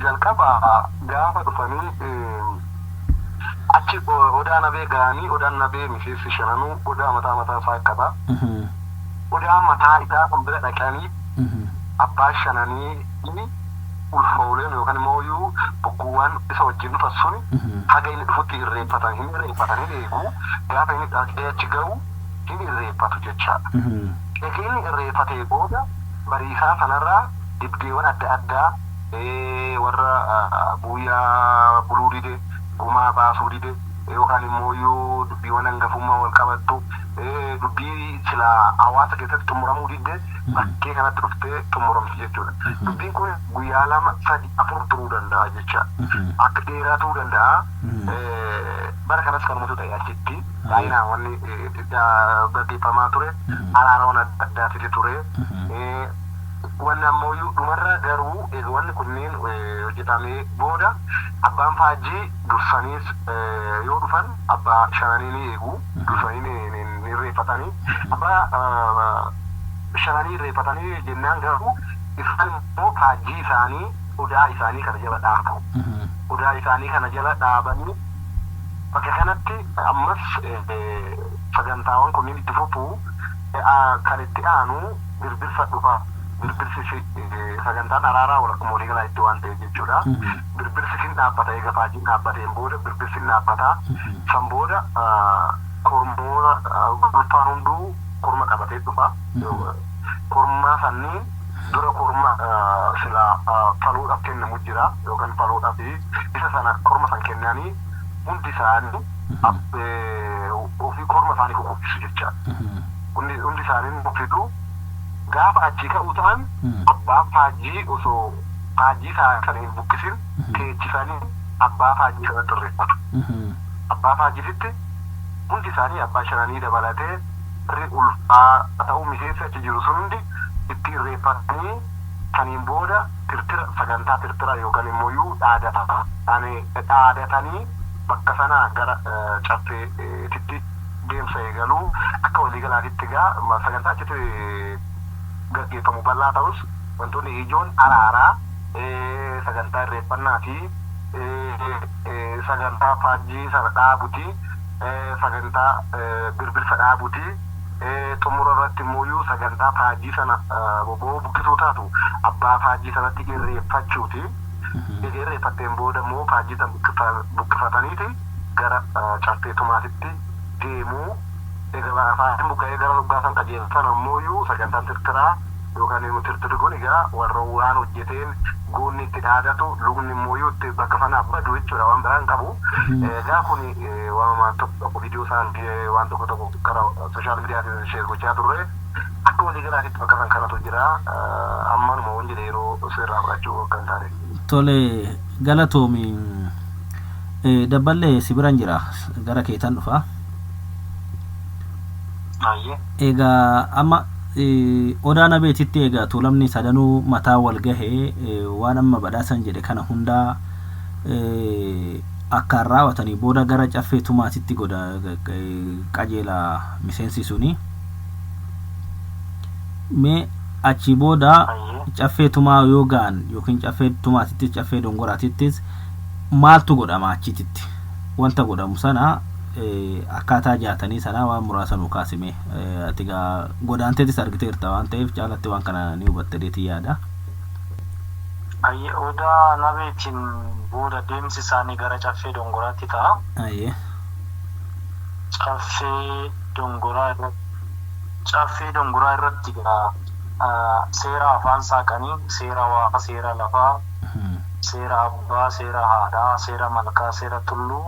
S2: Jalqaba gaafa dhufanii achi odaana bee gahanii odaana bee miseensi shananuu odaa mataa isaa qaba. Odaa mataa isaa kan bira dhaqanii abbaa shananii ulfooleen yookaan immoo bokkuuwwan isa wajjin dhufan suni haga inni dhufutti irreeffatanii eegu gaafa inni dhaqee achi gahu inni irreeffatu jechaadha. Egaa inni irreeffatee booda bariisaa sanarraa dibdeewwan adda addaa warra buyyaa buluu dide gumaa baasuu dide yookaan immoo dubbiiwwan hangafummaa wal qabattu dubbii sila hawaasa keessatti xumuramuu didde bakkee kanatti dhuftee xumuramti jechuudha. Dubbiin kun guyyaa 2, 3, 4 turuu danda'a jecha akka dheeraa turuu danda'a. Bara kanas kanumatu ta'e achitti baay'inaan wanni gaggeeffamaa ture araarawwan adda addaati ture. Wanni ammoo dhumarra garuu wanni kunneen hojjetamee booda abbaan faajjii dursaniis yoo dhufan abbaa shananii ni eegu dursanii ni irreeffatanii abbaa shananii irreeffatanii jennaan garuu isaan immoo faajjii isaanii odaa isaanii kana jala dhaabu. Odaa isaanii kana jala dhaabanii bakka kanatti ammas sagantaawwan kunneen itti fufuu kan itti aanu birbirsa dhufa. Birbirsi sagantaan araaraa walakkum walii galaa itti waan ta'eef jechuudha. Birbirsi sin dhaabbata eega faajiin dhaabbateen booda birbirsi sin dhaabbata. San booda kormoota gurfaan hunduu korma qabatee dhufa. Kormaa sanniin dura korma sila faluudhaaf kennamu jira yookaan faluudhaaf isa sana korma san kennanii hundi isaanii ofii korma isaanii kukkubbisu jecha hundi isaanii muffidu gaafa achii ka'uu ta'an abbaan faajjii osoo faajjii sana hin buqqisin teechisanii abbaa faajjii sana xirreeffatu. Abbaa faajjiitti hundi isaanii abbaa shananii dabalatee ulfaa ta'uu miseensa achi jiru sun hundi itti irreeffatanii saniin booda sagantaa tirtira yookaan immoo dhaadatanii bakka sanaa gara caffeetitti deemsa eegaluu akka waliigalaatitti sagantaa achitti gaggeeffamu bal'aa ta'us wantoonni ijoon araaraa sagantaa irreeffannaa fi sagantaa faajjii sana dhaabuti sagantaa birbirsa dhaabuti xumura irratti immoo sagantaa faajjii sana boboo buqqisuu taatu abbaa faajjii sanatti irreeffachuuti. Irreeffatteen booda immoo faajjii sana buqqifataniiti gara caffeetumaatitti deemuu. Faajjiin buqqa'ee gara luggaa san qajeelfatan ammoo sagantaan tirtiraa yookaan immoo tirtirri kun egaa warra waan hojjeteen goonni itti dhaadatu lugni immoo itti bakka sana badu jechuudha waan biraan qabu. Egaa kun waan tokko viidiyoo isaan waan tokko karaa sooshaal miidiyaatiin sheer gochaa turre akka waliigalaatti bakka san kanatu jira ammanuma waan jedhe yeroo seerraa fudhachuu kan taane.
S1: Tole galatoomi dabballee si biraan jira gara keetan dhufa. Egaa amma odaana beetitti egaa tuulamni sadanuu mataa wal gahee waan amma badhaasan jedhe kana hundaa akka raawwatanii booda gara caffeetumaatitti godha qajeela miseensi suni. Mee achi booda caffeetumaa yoo ga'an yookiin caffeetumaatitti caffee dongoraatittis maaltu godhama achititti wanta godhamu sana akkaataa jaatanii sana waan muraasa nu kaasime ati gaa godaanteetis argiteerta waan ta'eef caalatti waan kana ni hubatte deetii yaada.
S3: Odaa nabeetiin booda deemsi isaanii gara caffee dongoraatti ta'a. Caffee dongoraa irratti seera afaan saaqanii seera waaqa seera lafaa seera abbaa seera haadhaa seera malkaa seera tulluu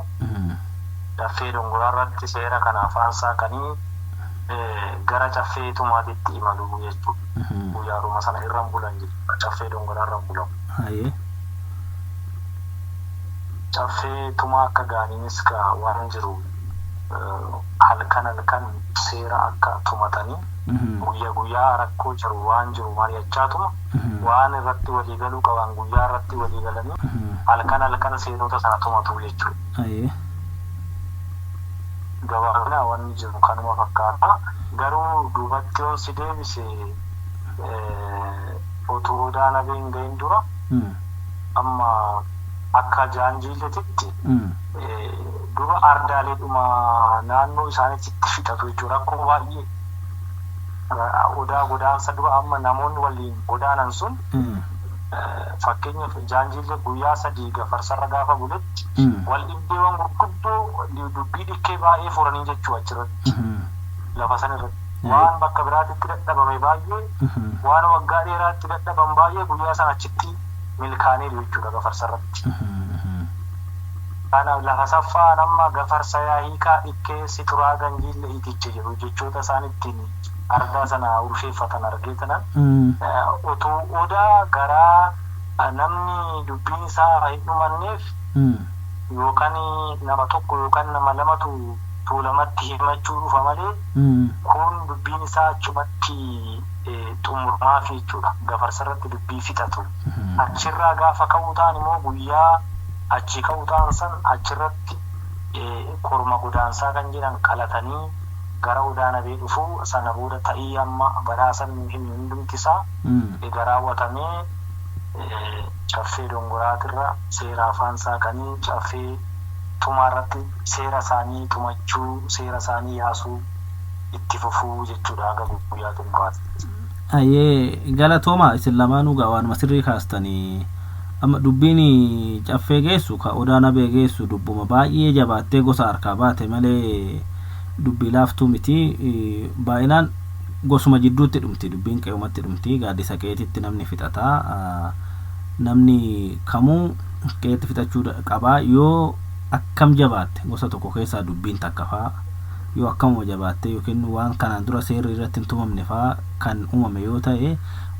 S3: caffee dongoraa irratti seera kana afaan saaqanii gara caffee tumaatitti imalu jechuudha. Guyyaaruma sana irraan bulan jechuudha. Caffee dongoraa irraan bulamu. Caffee tumaa akka gaaniinis waan jiru halkan seera akka tumatanii guyyaa rakkoo jiru waan jiru mari'achaatuma waan irratti walii galuu qaban guyyaa irratti walii galanii halkan seerota sana tumatu jechuudha. Gabaabinaa waan jiru kanuma fakkaata. Garuu duubatti yoon si deebise otoo odaa nabeen ga'in dura amma akka jaanjiiletitti dura ardaaleedhuma naannoo isaaniitti fixatu jechuudha. Akkuma baay'ee odaa godaansa dura amma namoonni waliin godaanan sun fakkeenyaaf jaanjiillee guyyaa 3 gafarsarra gaafa buletti wal dhibdeewwan gurguddoo dubbii dhikkee baay'ee furanii jechuu achirratti lafa san irratti waan bakka biraatitti dadhabame baay'ee waan waggaa dheeraatti dadhaban baay'ee guyyaa san achitti milkaaniiru jechuudha gafarsarratti. Kanaaf lafa saffaan amma gafarsa hiikaa dhikkee si turaa ganjiille hiitiche jedhu jechoota isaan ittiin ardaa sana urfeeffatan argeetanan otoo odaa garaa namni dubbiin isaa hin dhumanneef yookaan nama tokko yookaan nama lamatu tuulamatti himachuu dhufa malee kun dubbiin isaa achumatti xumuramaa fi jechuudha. Gafarsarratti dubbii fixatu. Achirraa gaafa ka'uu ta'an immoo guyyaa achi ka'uu ta'an san achirratti korma godaansaa kan jedhan qalatanii gara odaa nabee dhufuu sana booda ta'ii amma badhaasan hundumtisaa egaa raawwatamee caffee dongoraatirra seera afaan saaqanii caffee tumaarratti seera isaanii tumachuu seera isaanii yaasuu itti fufuu jechuudha aga guyyaa xumuraatti.
S1: Galatooma isin lamaanuu gaa waanuma sirrii kaastanii amma dubbiin caffee geessu ka odaa nabee geessu dubbuma baay'ee jabaattee gosa harkaa baate malee dubbii laaftuu miti. Baay'inaan gosuma jidduutti dhumti dubbiin qe'umatti dhumti gaaddisa qeetitti namni fixataa namni kamuu qeetti fixachuu qabaa yoo akkam jabaatte gosa tokko keessaa dubbiin takka faa yoo akkamuma jabaatte yookiin waan kanaan dura seerri irratti hin tumamne faa kan uumame yoo ta'e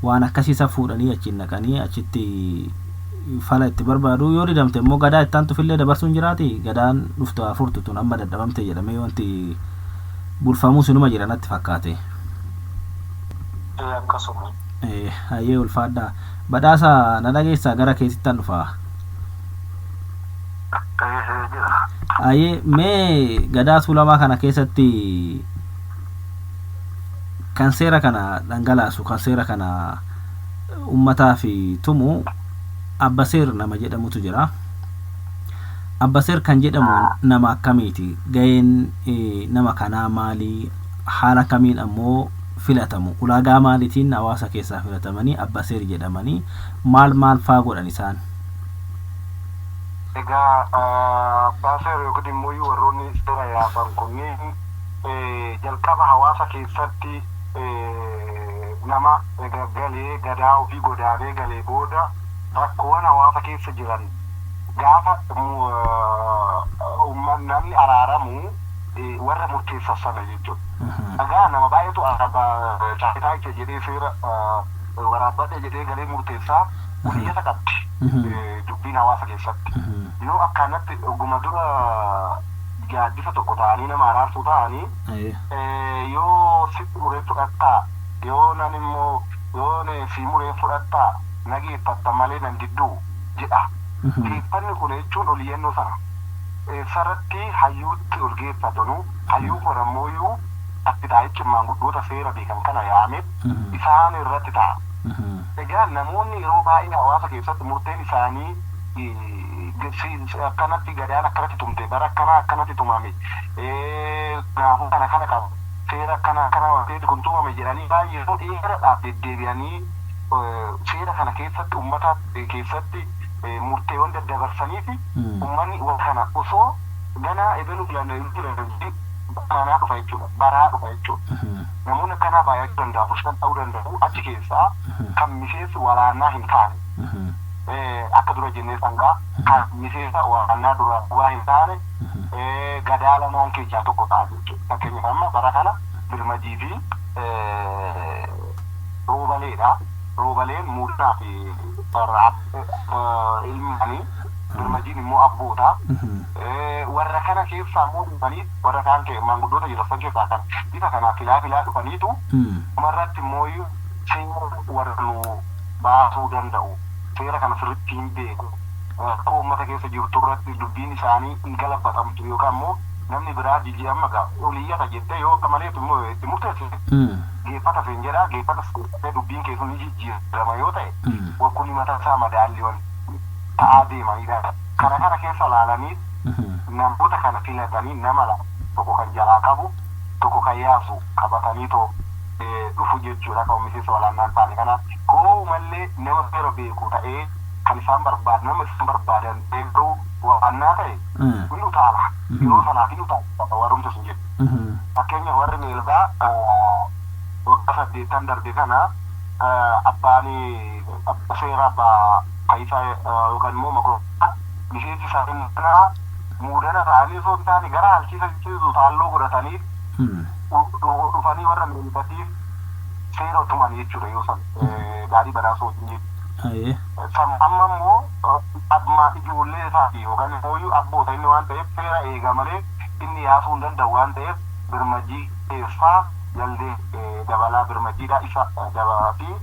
S1: waan akkasiisa fuudhanii achiin naqanii achitti fala itti barbaadu yoo didamte immoo gadaa ittaan tufillee dabarsuun jiraati gadaan dhuftu afurtu tun amma dadhabamte jedhamee wanti bulfamuu sinuma jira natti fakkaate.
S3: Akkasuma.
S1: Hayyee ulfaadhaa badhaasa na dhageessaa gara keessittan dhufaa. Hayyee mee gadaa Tuulamaa kana keessatti kan seera kana dhangalaasu kan seera kana ummataa fi tumu Abbaseer nama jedhamutu jira. Abbaseer kan jedhamu nama akkamiiti? Ga'een nama kanaa maali? Haala kamiin ammoo filatamu? Ulaagaa maaliitiin hawaasa keessaa filatamanii Abbaseer jedhamanii maal faa godhan isaan?
S2: Egaa Abbaseer yookiin immoo warroonni seera yaasan kunniin jalqaba hawaasa keessatti nama galee gadaa ofii godaanee galee booda rakkoowwan hawaasa keessa jiran gaafa namni araaramu warra murteessan sana jechuudha. Egaa nama baay'eetu caayitaa itti jedhee seera waraabbadhe jedhee galee murteessaa guyyata qabdi dubbiin hawaasa keessatti. Yoo akkanatti oguma dura gaaddisa tokko ta'anii nama araarsuu ta'anii yoo sitti muree fudhattaa yoo nan immoo yoo si muree fudhattaa nageeffatta malee nan didduu jedha. Geeffanni kun jechuun oliyyannoo sana. Sarratti hayyuutti ol geeffatanu hayyuu kun ammoo atti taa'ichi maanguddoota seera beekan kana yaame isaan irratti ta'a. Egaa namoonni yeroo baay'ee hawaasa keessatti murteen isaanii akkanatti gadaan akkanatti tumte bara akkanatti tumame naafuu kana qabu seera akkana wanteeti kun tumame jedhanii baay'ee dheeraadhaaf deddeebi'anii seera kana keessatti uummata keessatti murteewwan daddabarsanii fi uummanni waan kana osoo ganaa ebeluuf yaadanii kanaa dhufa jechuudha baraa dhufa jechuudha. Namoonni akkanaa baay'achuu danda'u fushan ta'uu danda'u achi keessaa kan miseensi waraanaa hin taane akka dura jennee sangaa kan miseensa waraanaa dura bu'aa hin taane gadaa lamaan keessaa tokko ta'a jechuudha. Fakkeenyaaf amma bara kana birmajii fi roobaleedha. Roobaleen muudnaa fi ilmaanii birmajiin immoo abboota. Warra kana keessaa immoo dhufanii warra kaan maanguddoota jedhaman keessaa kan bifa kanaa filaa dhufaniitu umarratti immoo seera warra nu baasuu danda'u seera kana sirriitti hin beeku akka uummata keessa jirtu irratti dubbiin isaanii hin galabbatamtu yookaan immoo namni biraa jijjiirama oliyyata jettee yoo akka malee itti murteessite geeffata seen jedhaa geeffata seettee dubbiin keessuun ni jijjiirama yoo ta'e wakkunni mataa isaa madaalliiwwan ta'aa deemanidha. Kana keessa laalanii namoota kana filatanii nama tokko kan jalaa qabu tokko kan yaasu qabatanii dhufu jechuudha kan miseensa walaannaan taane kana koo mallee nama seera beeku ta'ee kan isaan barbaadan nama isaan barbaadan garuu walaannaa ta'e ni utaala yeroo sanaaf ni utaala warrumtu sun jedhu. Fakkeenyaaf warri meelbaa waggaa 8 darbe kana abbaan seera abbaa Faayisaa yookaan immoo Makuraa miseensi isaanii kana muudana ta'anii osoo hin taane gara halkiisa jechuu taalloo godhatanii dhufanii warra meelbatiif seera tuman jechuudha yoo san gaarii badhaasoo wajjin jechuudha. Amma immoo abbaa ijoollee isaati yookaan immoo abboota inni waan ta'eef seera eega malee inni yaasuu hin danda'u waan ta'eef birmajii keessaa jallee dabalaa birmajiidha isa dabaa fi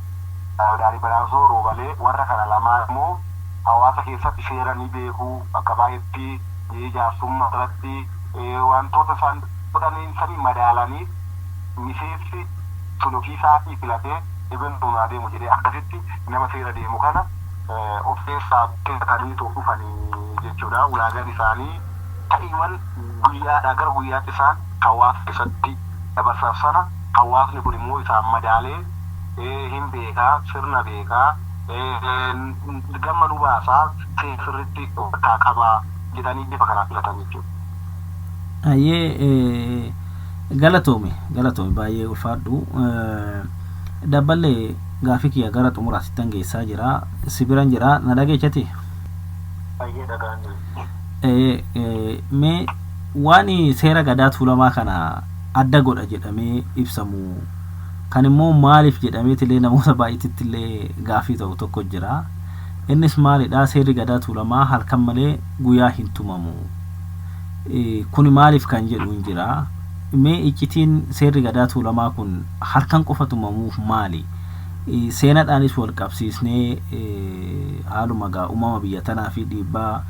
S2: gaarii badhaasoo roobalee warra kana lamaan immoo hawaasa keessatti seera ni beekuu akka baay'eetti jaarsummaa irratti wantoota isaan godhanii sanii madaalanii miseensi sun ofii isaatii filatee eben dhumaa deemu jedhee akkasitti nama seera deemu kana of keessaa keessatanii dhufanii jechuudha. Ulaagaan isaanii ta'iiwwan guyyaadhaa gara guyyaatti isaan hawaasa keessatti dabarsan sana hawaasni kun immoo isaan madaalee hin beekaa sirna beekaa gamma nu baasaa sirriitti bakkaa qabaa jedhanii bifa kanaa filatan jechuudha.
S1: Ayyee Galatoomi baay'ee ulfaadhu. Dabballee gaafii kiyya gara xumuraatti geessaa jira. Sibiran jira na dhageechati.
S3: Baay'ee dhagaanii.
S1: Mee waan seera gadaa tuulamaa kana adda godha jedhamee ibsamu kan immoo maaliif jedhameetillee namoota baay'eettillee gaafii ta'u tokko jira. Innis maalidha? Seerri gadaa tuulamaa halkan malee guyyaa hin tumamu. Kun maaliif kan jedhu jira. Mee iccitiin seerri gadaa tuulamaa kun halkan qofa tumamuuf maali? Seenaadhaanis wal qabsiisnee haaluma gaa uumama biyya tanaa fi dhiibbaa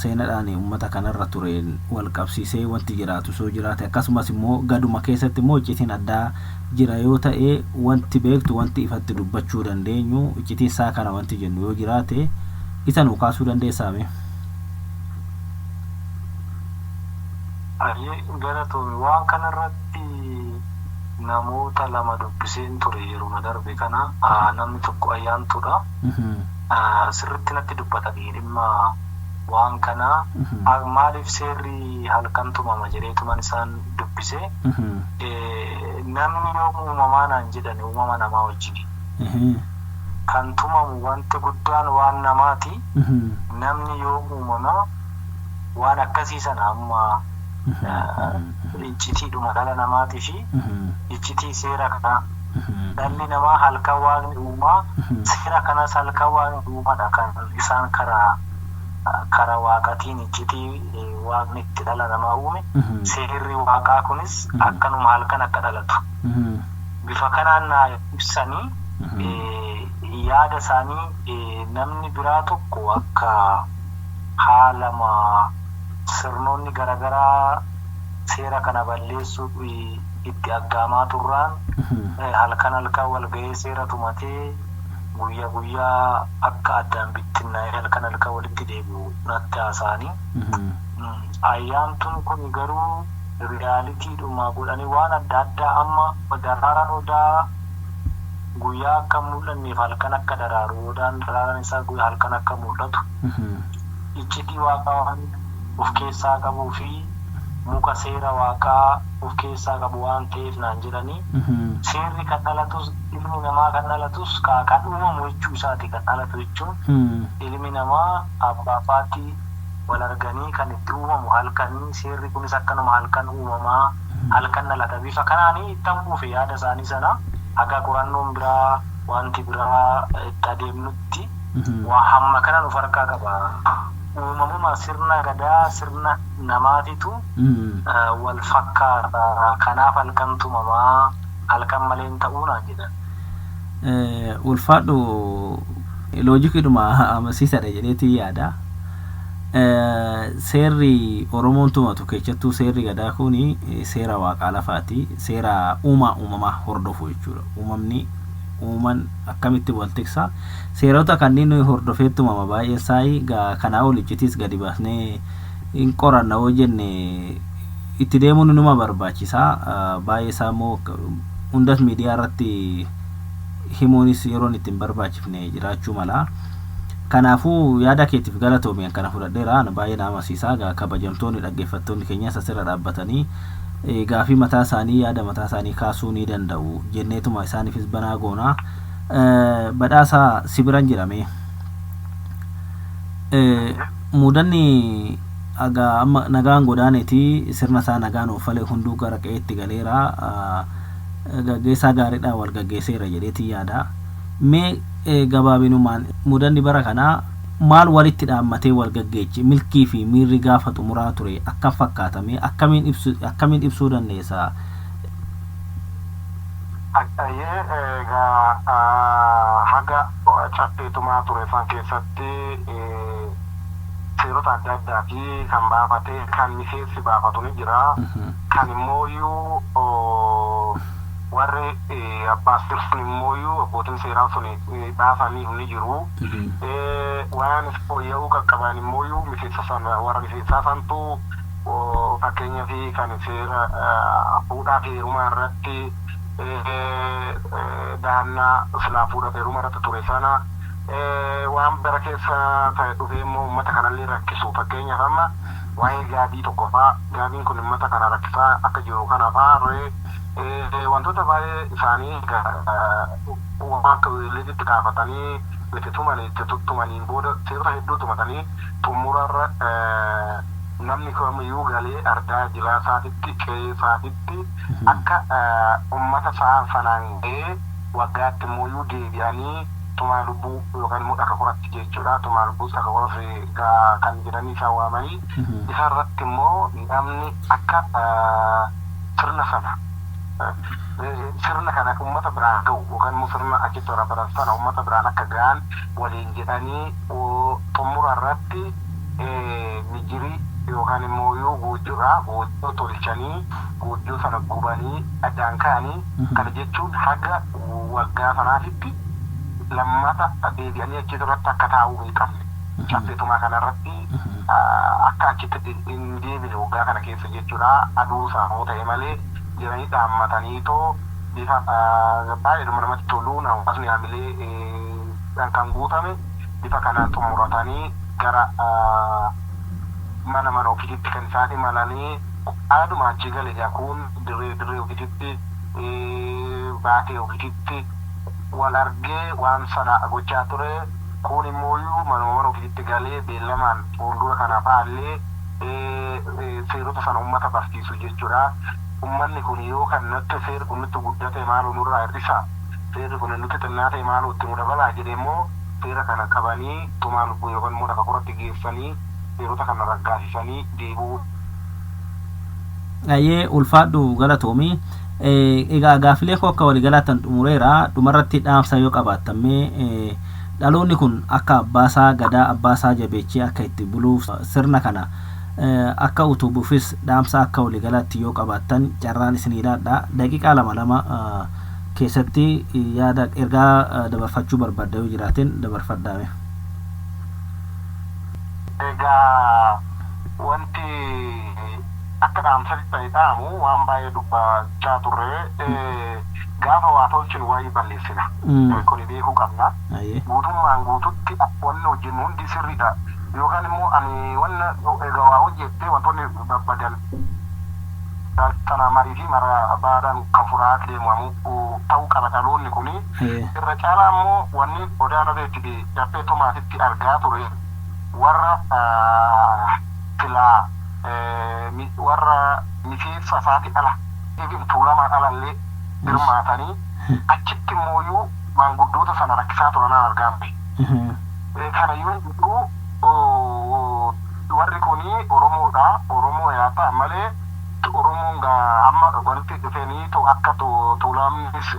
S1: seenaadhaan uummata kanarra tureen wal qabsiisee wanti jiraatu soo jiraate akkasumas immoo gaduma keessatti immoo iccitiin addaa jira yoo ta'e wanti beektu wanti ifatti dubbachuu dandeenyu iccitiin isaa kana wanti jennu yoo jiraate isa nu kaasuu dandeessaame.
S3: Galatoomi waan kanarratti namoota lama dubbiseen ture yeroo darbe kana namni tokko ayyaantuudha. Sirriitti natti dubbatanii dhimma waan kana maaliif seerri halkan tumama jedheetuman isaan dubbise. Namni yoo uumamaa naan jedhan uumama namaa wajjin kan tumamu wanti guddaan waan namaati. Namni yoo uumama waan akkasii sana amma iccitiidhuma dhala namaatii fi iccitii seera kana dhalli namaa halkan waaqni uumaa seera kanas halkan waaqni uumadha kan isaan karaa waaqatiin iccitii waaqni itti dhala namaa uume seerri waaqaa kunis akkanuma halkan akka dhalatu bifa kanaan naa ibsanii yaada isaanii namni biraa tokko akka haalama sirnoonni garaagaraa seera kana balleessuu itti aggaamaa turraan halkan walgahee seera tumatee guyyaa akka addaan bittinnaa'ee halkan walitti deebi'u natti haasa'anii. Ayyaantuun kun garuu riyaaliitiidhuma godhanii waan adda addaa amma daraaraan odaa guyyaa akka mul'anneef halkan akka daraaru odaan daraaraan isaa guyyaa halkan akka mul'atu iccitii waaqaa waan of keessaa qabuu fi muka seera waaqaa of keessaa qabu waan ta'eef naan jedhanii seerri kan dhalatus ilmi namaa kan dhalatus kan uumamu jechuu isaati kan dhalatu jechuun ilmi namaa abbaa faatii wal arganii kan itti uumamu halkanii seerri kunis akkanuma halkan uumamaa halkan dhalata bifa kanaanii itti hambuufe yaada isaanii sana haga qorannoon biraa wanti biraa itti adeemnutti waa hamma kana nu farkaa qaba. Uumamuma sirna gadaa sirna namaatitu wal fakkaata kanaaf halkan tumamaa halkan malee hin ta'uu naan jedhan.
S1: Ulfaadhu loojikiidhuma amansiisaadha jedheetii yaada. Seerri Oromoon tumatu keessattuu seerri gadaa kuni seera waaqaa lafaati. Seera uumamaa hordofu jechuudha. Uuman akkamitti wal tiksa seerota kanneen nuyi hordofee tumama baay'ee saayii kanaa ol iccitiis gadi baasnee hin qoranna yoo jenne itti deemuun numa barbaachisaa baay'ee isaa immoo hundas miidiyaa irratti himuunis yeroon ittiin barbaachifne jiraachuu mala. Kanaafuu yaada keetiif galatoomi kana fudhadheera baay'ee nama amansiisaa kabajamtoonni dhaggeeffattoonni keenyas asirra dhaabbatanii gaafii mataa isaanii yaada mataa isaanii kaasuu ni danda'u jenneetuma isaaniifis banaa goonaa. Badhaasa Sibiran jedhame mudanni amma nagaan godaaneeti sirna isaa nagaan offalee hunduu gara qe'eetti galeera gaggeessaa gaariidhaan wal gaggeesseera jedheetii yaada. Mee gabaabinumaan mudanni bara kanaa maal walitti dhaammatee wal gaggeechi milkii fi miirri gaafa xumuraa ture akka fakkaatame akkamiin ibsuu dandeessa?
S2: Haga cabbeetumaa ture san keessatti seerota adda addaa fi kan baafatee kan miseensi baafatu ni jira. Kan immooyyuu warri abbaa sirsun immooyyuu abbootiin seeraa sun baasanii ni jiru. Waan fooyya'uu qaqqaban immooyyuu miseensa sana warra miseensaa santu fakkeenyaa fi kan seera fuudhaa fi heerumaa irratti daannaa silaa fuudha fi heerumaa irratti ture sana waan bara keessa ta'e dhufee immoo uummata kanallee rakkisu fakkeenyaaf amma waa'ee gaadii tokko fa'aa gaadiin kun uummata kana rakkisaa akka jiru kana fa'aa wantoota baay'ee isaanii waan akka leetitti kaafatanii itti tumaniin booda seerota hedduu tumatanii xumurarra namni kamiyyuu galee argaa jira isaatitti qe'ee isaatitti akka uummata isaa sanaan ga'ee waggaatti immoo deebi'anii tumaa lubbuu yookaan immoo dhaka qoratti jechuudha. Tumaa lubbuu dhaka qoratti kan jedhanii isaan waamanii isa irratti immoo namni akka sirna sana sirna kana uummata biraan ga'u yookaan immoo sirna achitti waraabatan sana uummata biraan akka ga'an waliin jedhanii xumura irratti mijirii yookaan immoo goojjoodha goojjoo tolchanii goojjoo sana gubanii addaan ka'anii kana jechuun haga waggaa sanaatitti lammata deebi'anii achi irratti akka taa'uu hin qabne caffeetumaa kanarratti akka achitti hin deebine waggaa kana keessa jechuudha. Aduu saamuu ta'e malee jiranii dhaammataniitoo bifa baay'eedhuma namatti toluun hawaasni haamilee kan guutame bifa kanaan xumuratanii gara mana ofiitti kan isaanii malanii aaduma achi gale kun dirree ofiitti baatee ofiitti wal argee waan sana gochaa ture kun immoo mana ofiitti galee beellamaan fuuldura kana faallee seerota sana uummata barsiisu jechuudha. Uummanni kun yoo kan nutti seerri kun nutti guddate maaloo nurraa hir'isa seerri kun nutti xinnaa ta'e maaloo itti nu dabalaa jedhee immoo seera kana qabanii tumaa lubbuu yookaan immoo dhaka qoratti geessanii seerota kana raggaasisanii deebuu.
S1: Ayyee ulfaadhu galatoomii. Egaa gaafilee koo akka waliigalaatti xumureera. Dhumarratti dhaamsa yoo qabaatame dhaloonni kun akka abbaasaa gadaa abbaasaa jabeechee akka itti buluuf sirna kana akka utubuufis dhaamsa akka waliigalaatti yoo qabaattan carraan isinii laadha. Daqiiqaa lama keessatti yaada ergaa dabarfachuu barbaadda yoo jiraateen dabarfadhaame.
S2: Egaa wanti akka dhaamsatti ta'e dhaamu waan baay'ee dubbachaa turre gaafa waa tolchinu waa'ee balleessina. Kun beekuu qabna. Guutummaan guututti wanni hojjennu hundi sirriidha. Yookaan immoo ani wanna egaa waa hojjettee wantoonni babbadan kana marii fi mara baadhaan kan furaa deemamu ta'uu qaba dhaloonni kuni. Irra caalaa immoo wanni odaana beekti jabbee tomaatitti argaa ture warra filaa warra miseensa isaati ala eegin tuulamaan alallee hirmaatanii achitti immoo maanguddoota sana rakkisaa turan argaamte. Kana yoo jiru warri kuni Oromoodha. Oromoo yaa ta'a malee Oromoon amma walitti dhufanii akka tuulamnis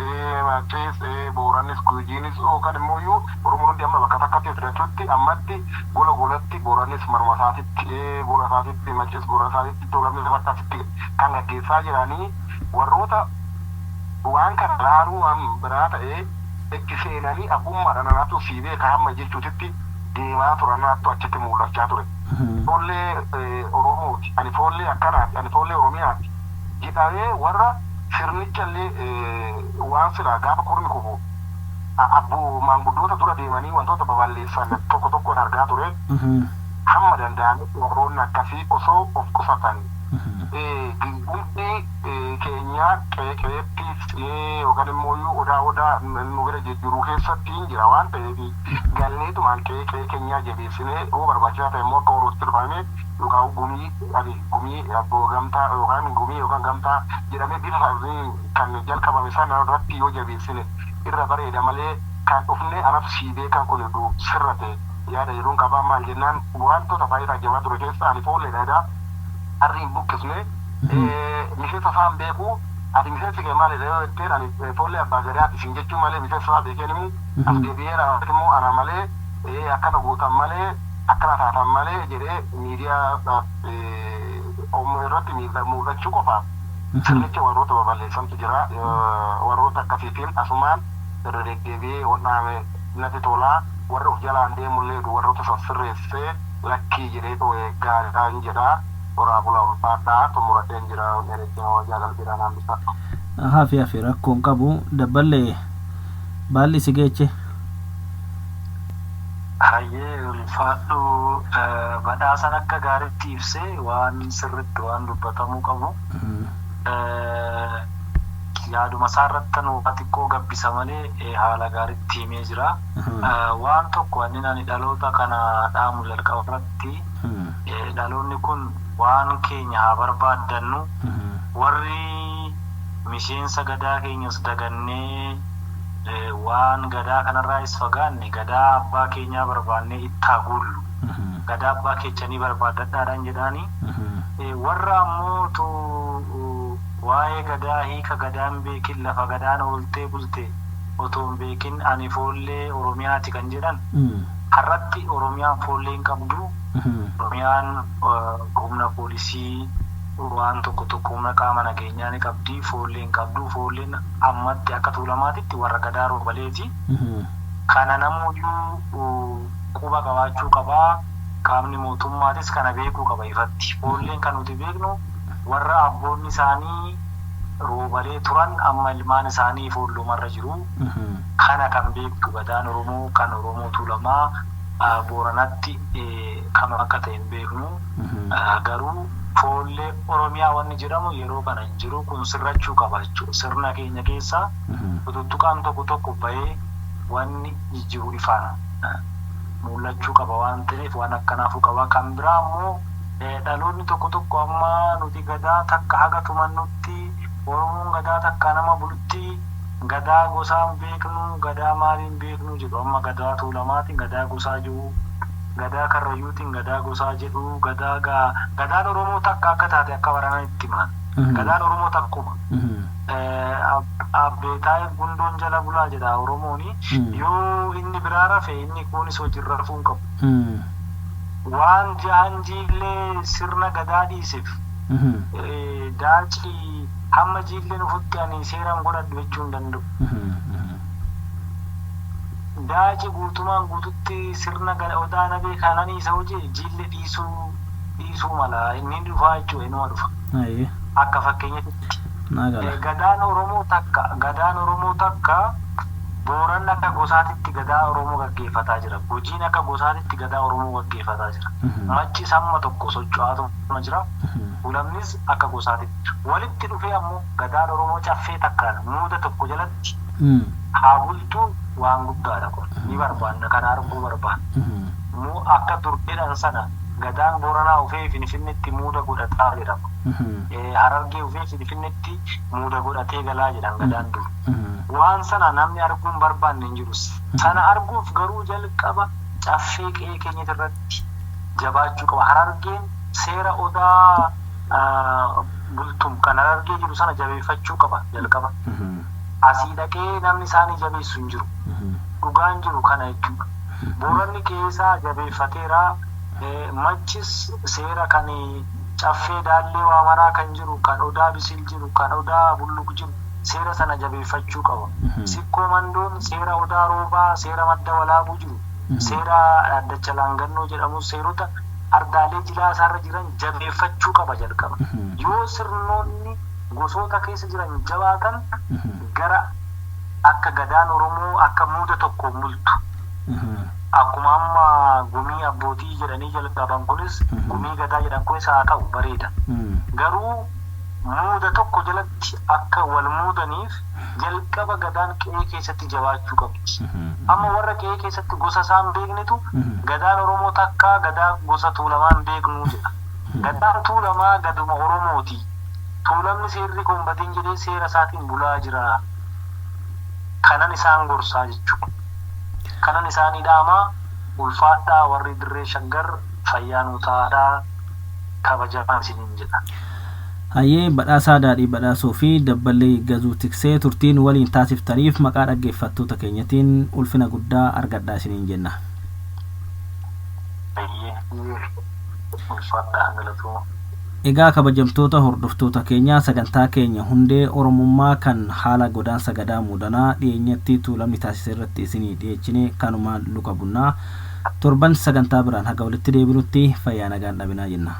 S2: machees boorannis gujiinis yookaan immoo Oromoon hundi amma bakka takkatti fudhachuutti ammatti golatti boorannis marma isaatitti gola isaatitti machees gola isaatitti tuulamnis bakkaatti kan gaggeessaa jiranii warroota waan kana laaluu waan biraa ta'ee itti seenanii abbummaadhaan anaatu siibee kaa'amma jechuutitti deemaa turanaattu achitti mul'achaa ture. Foollee Oromooti. Ani foollee akkanaati. Ani foollee Oromiyaati. Jedhamee warra sirnichallee waan silaa gaafa kormi kufu abbuu maanguddoota dura deemanii wantoota baballeessan tokko tokkoon argaa ture. Hamma danda'anitti warroonni akkasii osoo of qusatan. Hundi keenya qeeqeettis yookaan immoo odaa nu bira jejjiiruu keessatti hin jira waan ta'eef galleetumaan qeeqee keenyaa jabeessinee yoo barbaachisaa ta'e immoo akka warrooti dhufame yookaan gumii abboo gamtaa yookaan gamtaa jedhamee bifa kan jalqabame sana irratti yoo jabeessine irra bareeda malee kan dhufne anatu siibee kan kun sirra ta'e yaada yeroon qabaa maal jennaan wantoota baay'ee taajjabaa ture keessa ani foolleedha. Arriin buqqisne miseensa isaan beeku ati miseensi kee maalidha yoo jetteen ani foollee abbaa gadaati isin jechuun malee miseensa isaa beekeen immoo as deebi'eera immoo ana malee akkana gootan malee akkana taatan malee jedhee miidiyaa irratti mul'achuu qofaaf sirnicha warroota baballeessantu jira. Warroota akkasiitiin asumaan irra deddeebi'ee wannaame natti tolaa warra of jalaan deemullee warroota san sirreessee lakkii jedhee dhoo'ee gaariidhaan jedhaa. Waraabula ulfaadhaa xumuradheen jira jaalalbiidhaan hambisa.
S1: Hafi rakkoon qabu dabballee baalli si geeche.
S3: Hayyee ulfaadhu badhaasan akka gaariitti ibsee waan sirriitti waan dubbatamuu qabu. Yaaduma isaarratti nuuf xiqqoo gabbisa malee haala gaariitti himee jira. Waan tokko ani dhaloota kana dhaamu jalqaba irratti dhaloonni kun waan keenya haa barbaaddannu warri miseensa gadaa keenyas dagannee waan gadaa kanarraas fagaanne gadaa abbaa keenyaa barbaannee itti haa guullu. Gadaa abbaa keechanii barbaadadhaadhaan jedhaanii warra ammoo waa'ee gadaa hiika gadaan beekin lafa gadaan ooltee bulte otoo hin beekin ani foollee Oromiyaati kan jedhan har'atti Oromiyaan foollee hin qabdu. Oromiyaan humna poolisii waan tokko humna qaama nageenyaa ni qabdi, foollee hin qabdu. Foolleen ammatti akka tuulamaatitti warra gadaa roobaleeti. Kana namuyyuu quba qabaachuu qabaa. Qaamni mootummaatis kana beekuu qaba ifatti. Foolleen kan nuti beeknu warra abboonni isaanii roobalee turan amma ilmaan isaanii foollumarra jiru. Kana kan beektu gadaan Oromoo kan Oromoo tuulamaa Booranatti kam akka ta'e hin beeknu. Garuu foollee Oromiyaa wanni jedhamu yeroo kana hin jiru. Kun sirrachuu qaba jechuudha. Sirna keenya keessaa tuttuqaan tokko bahee wanni jiru ifaan mul'achuu qaba waan ta'eef waan akkanaafuu qaba. Kan biraa immoo dhaloonni tokko amma nuti gadaa takka haga tumannutti Oromoon gadaa takka nama bulutti gadaa gosaan beeknu gadaa maaliin beeknu jedhu. Amma gadaa tuulamaatiin gadaa gosaa jiru, gadaa karrayyuutiin gadaa gosaa jedhu. Gadaan Oromoo takka akka taate akka baranaa itti himan. Gadaan Oromoo takkuma. Abbeetaa gundoon jala bulaa jedha Oromooni. Yoo inni biraa rafe inni kunis hojiirra rafuu hin qabu. Waan jaanjiillee sirna gadaa dhiiseef daacii hamma jiillee nufutti ani seeraan godhadhu jechuu hin danda'u. Daacii guutumaan guututti sirna odaa nabee kananii isa hojii jiillee dhiisuu mala inni dhufaa jechuudha inuma dhufa. Akka fakkeenyatti gadaan Oromoo takka Booran akka gosaatitti gadaa Oromoo gaggeeffataa jira. Gujiin akka gosaatitti gadaa Oromoo gaggeeffataa jira. Machi samma tokko socho'aatuma jira. Ulamnis akka gosaatitti. Walitti dhufee ammoo gadaan Oromoo caffee takkaan muuda tokko jalatti haa bultuun waan guddaadha kun. Ni barbaanna kana arguu barbaanna. Moo akka durbeedhaan sana gadaan Booranaa ufee Finfinneetti muuda godhataa jedhama. Harargee ufee Finfinneetti muuda godhatee galaa jedhan gadaan dur. Waan sana namni arguun barbaanne hin jiru. Sana arguuf garuu jalqaba caffee qe'ee keenya irratti jabaachuu qaba. Harargeen seera odaa bultum kan harargee jiru sana jabeeffachuu qaba jalqaba. Asii dhaqee namni isaanii jabeessu hin jiru. Dhugaan jiru kana jechuudha. Booranni keessaa jabeeffateera. Machis seera kan caffee daallee waamaraa kan jiru, kan odaa bisil jiru, kan odaa bulluq jiru. Seera sana jabeeffachuu qaba. Sikkoo mandoon seera odaa roobaa, seera madda walaabuu jiru, seera addacha laangannoo jedhamu seerota ardaalee jilaa isaarra jiran jabeeffachuu qaba jalqaba. Yoo sirnoonni gosoota keessa jiran jabaatan gara akka gadaan Oromoo akka muuda tokko multu. Akkuma amma gumii abbootii jedhanii jalqaban kunis gumii gadaa jedhan kunis haa ta'u bareeda. Garuu muuda tokko jalatti akka wal muudaniif jalqaba gadaan qe'ee keessatti jabaachuu qabdi. Amma warra qe'ee keessatti gosa isaan beeknetu gadaan Oromoo takka gadaa gosa tuulamaan beeknuu jedha. Gadaan tuulamaa gaduma Oromooti. Tuulamni seerri kombatiin jedhee seera isaatiin bulaa jira. Kanan isaan gorsaa jechuudha. Kanan isaanii dhaamaa ulfaadhaa warri dirree shaggar fayyaanuu taa'adhaa kabajamaan isiniin jedha.
S1: Hayyee badhaasaa daadhii badhaasuu fi dabballee gazuu tiksee turtiin waliin taasiftaniif maqaa dhaggeeffattoota keenyatiin ulfina guddaa argadhaa isiniin jenna.
S3: Hayyee ulfaadhaa galatoo.
S1: Egaa kabajamtoota hordoftoota keenyaa sagantaa keenya hundee Oromummaa kan haala godaansa gadaa muudanaa dhiyeenyatti tuulamni taasise irratti isinii dhiyeechine kanumaan luka bunnaa torban sagantaa biraan haga walitti deebinutti fayyaa nagaan dhabinaa jenna.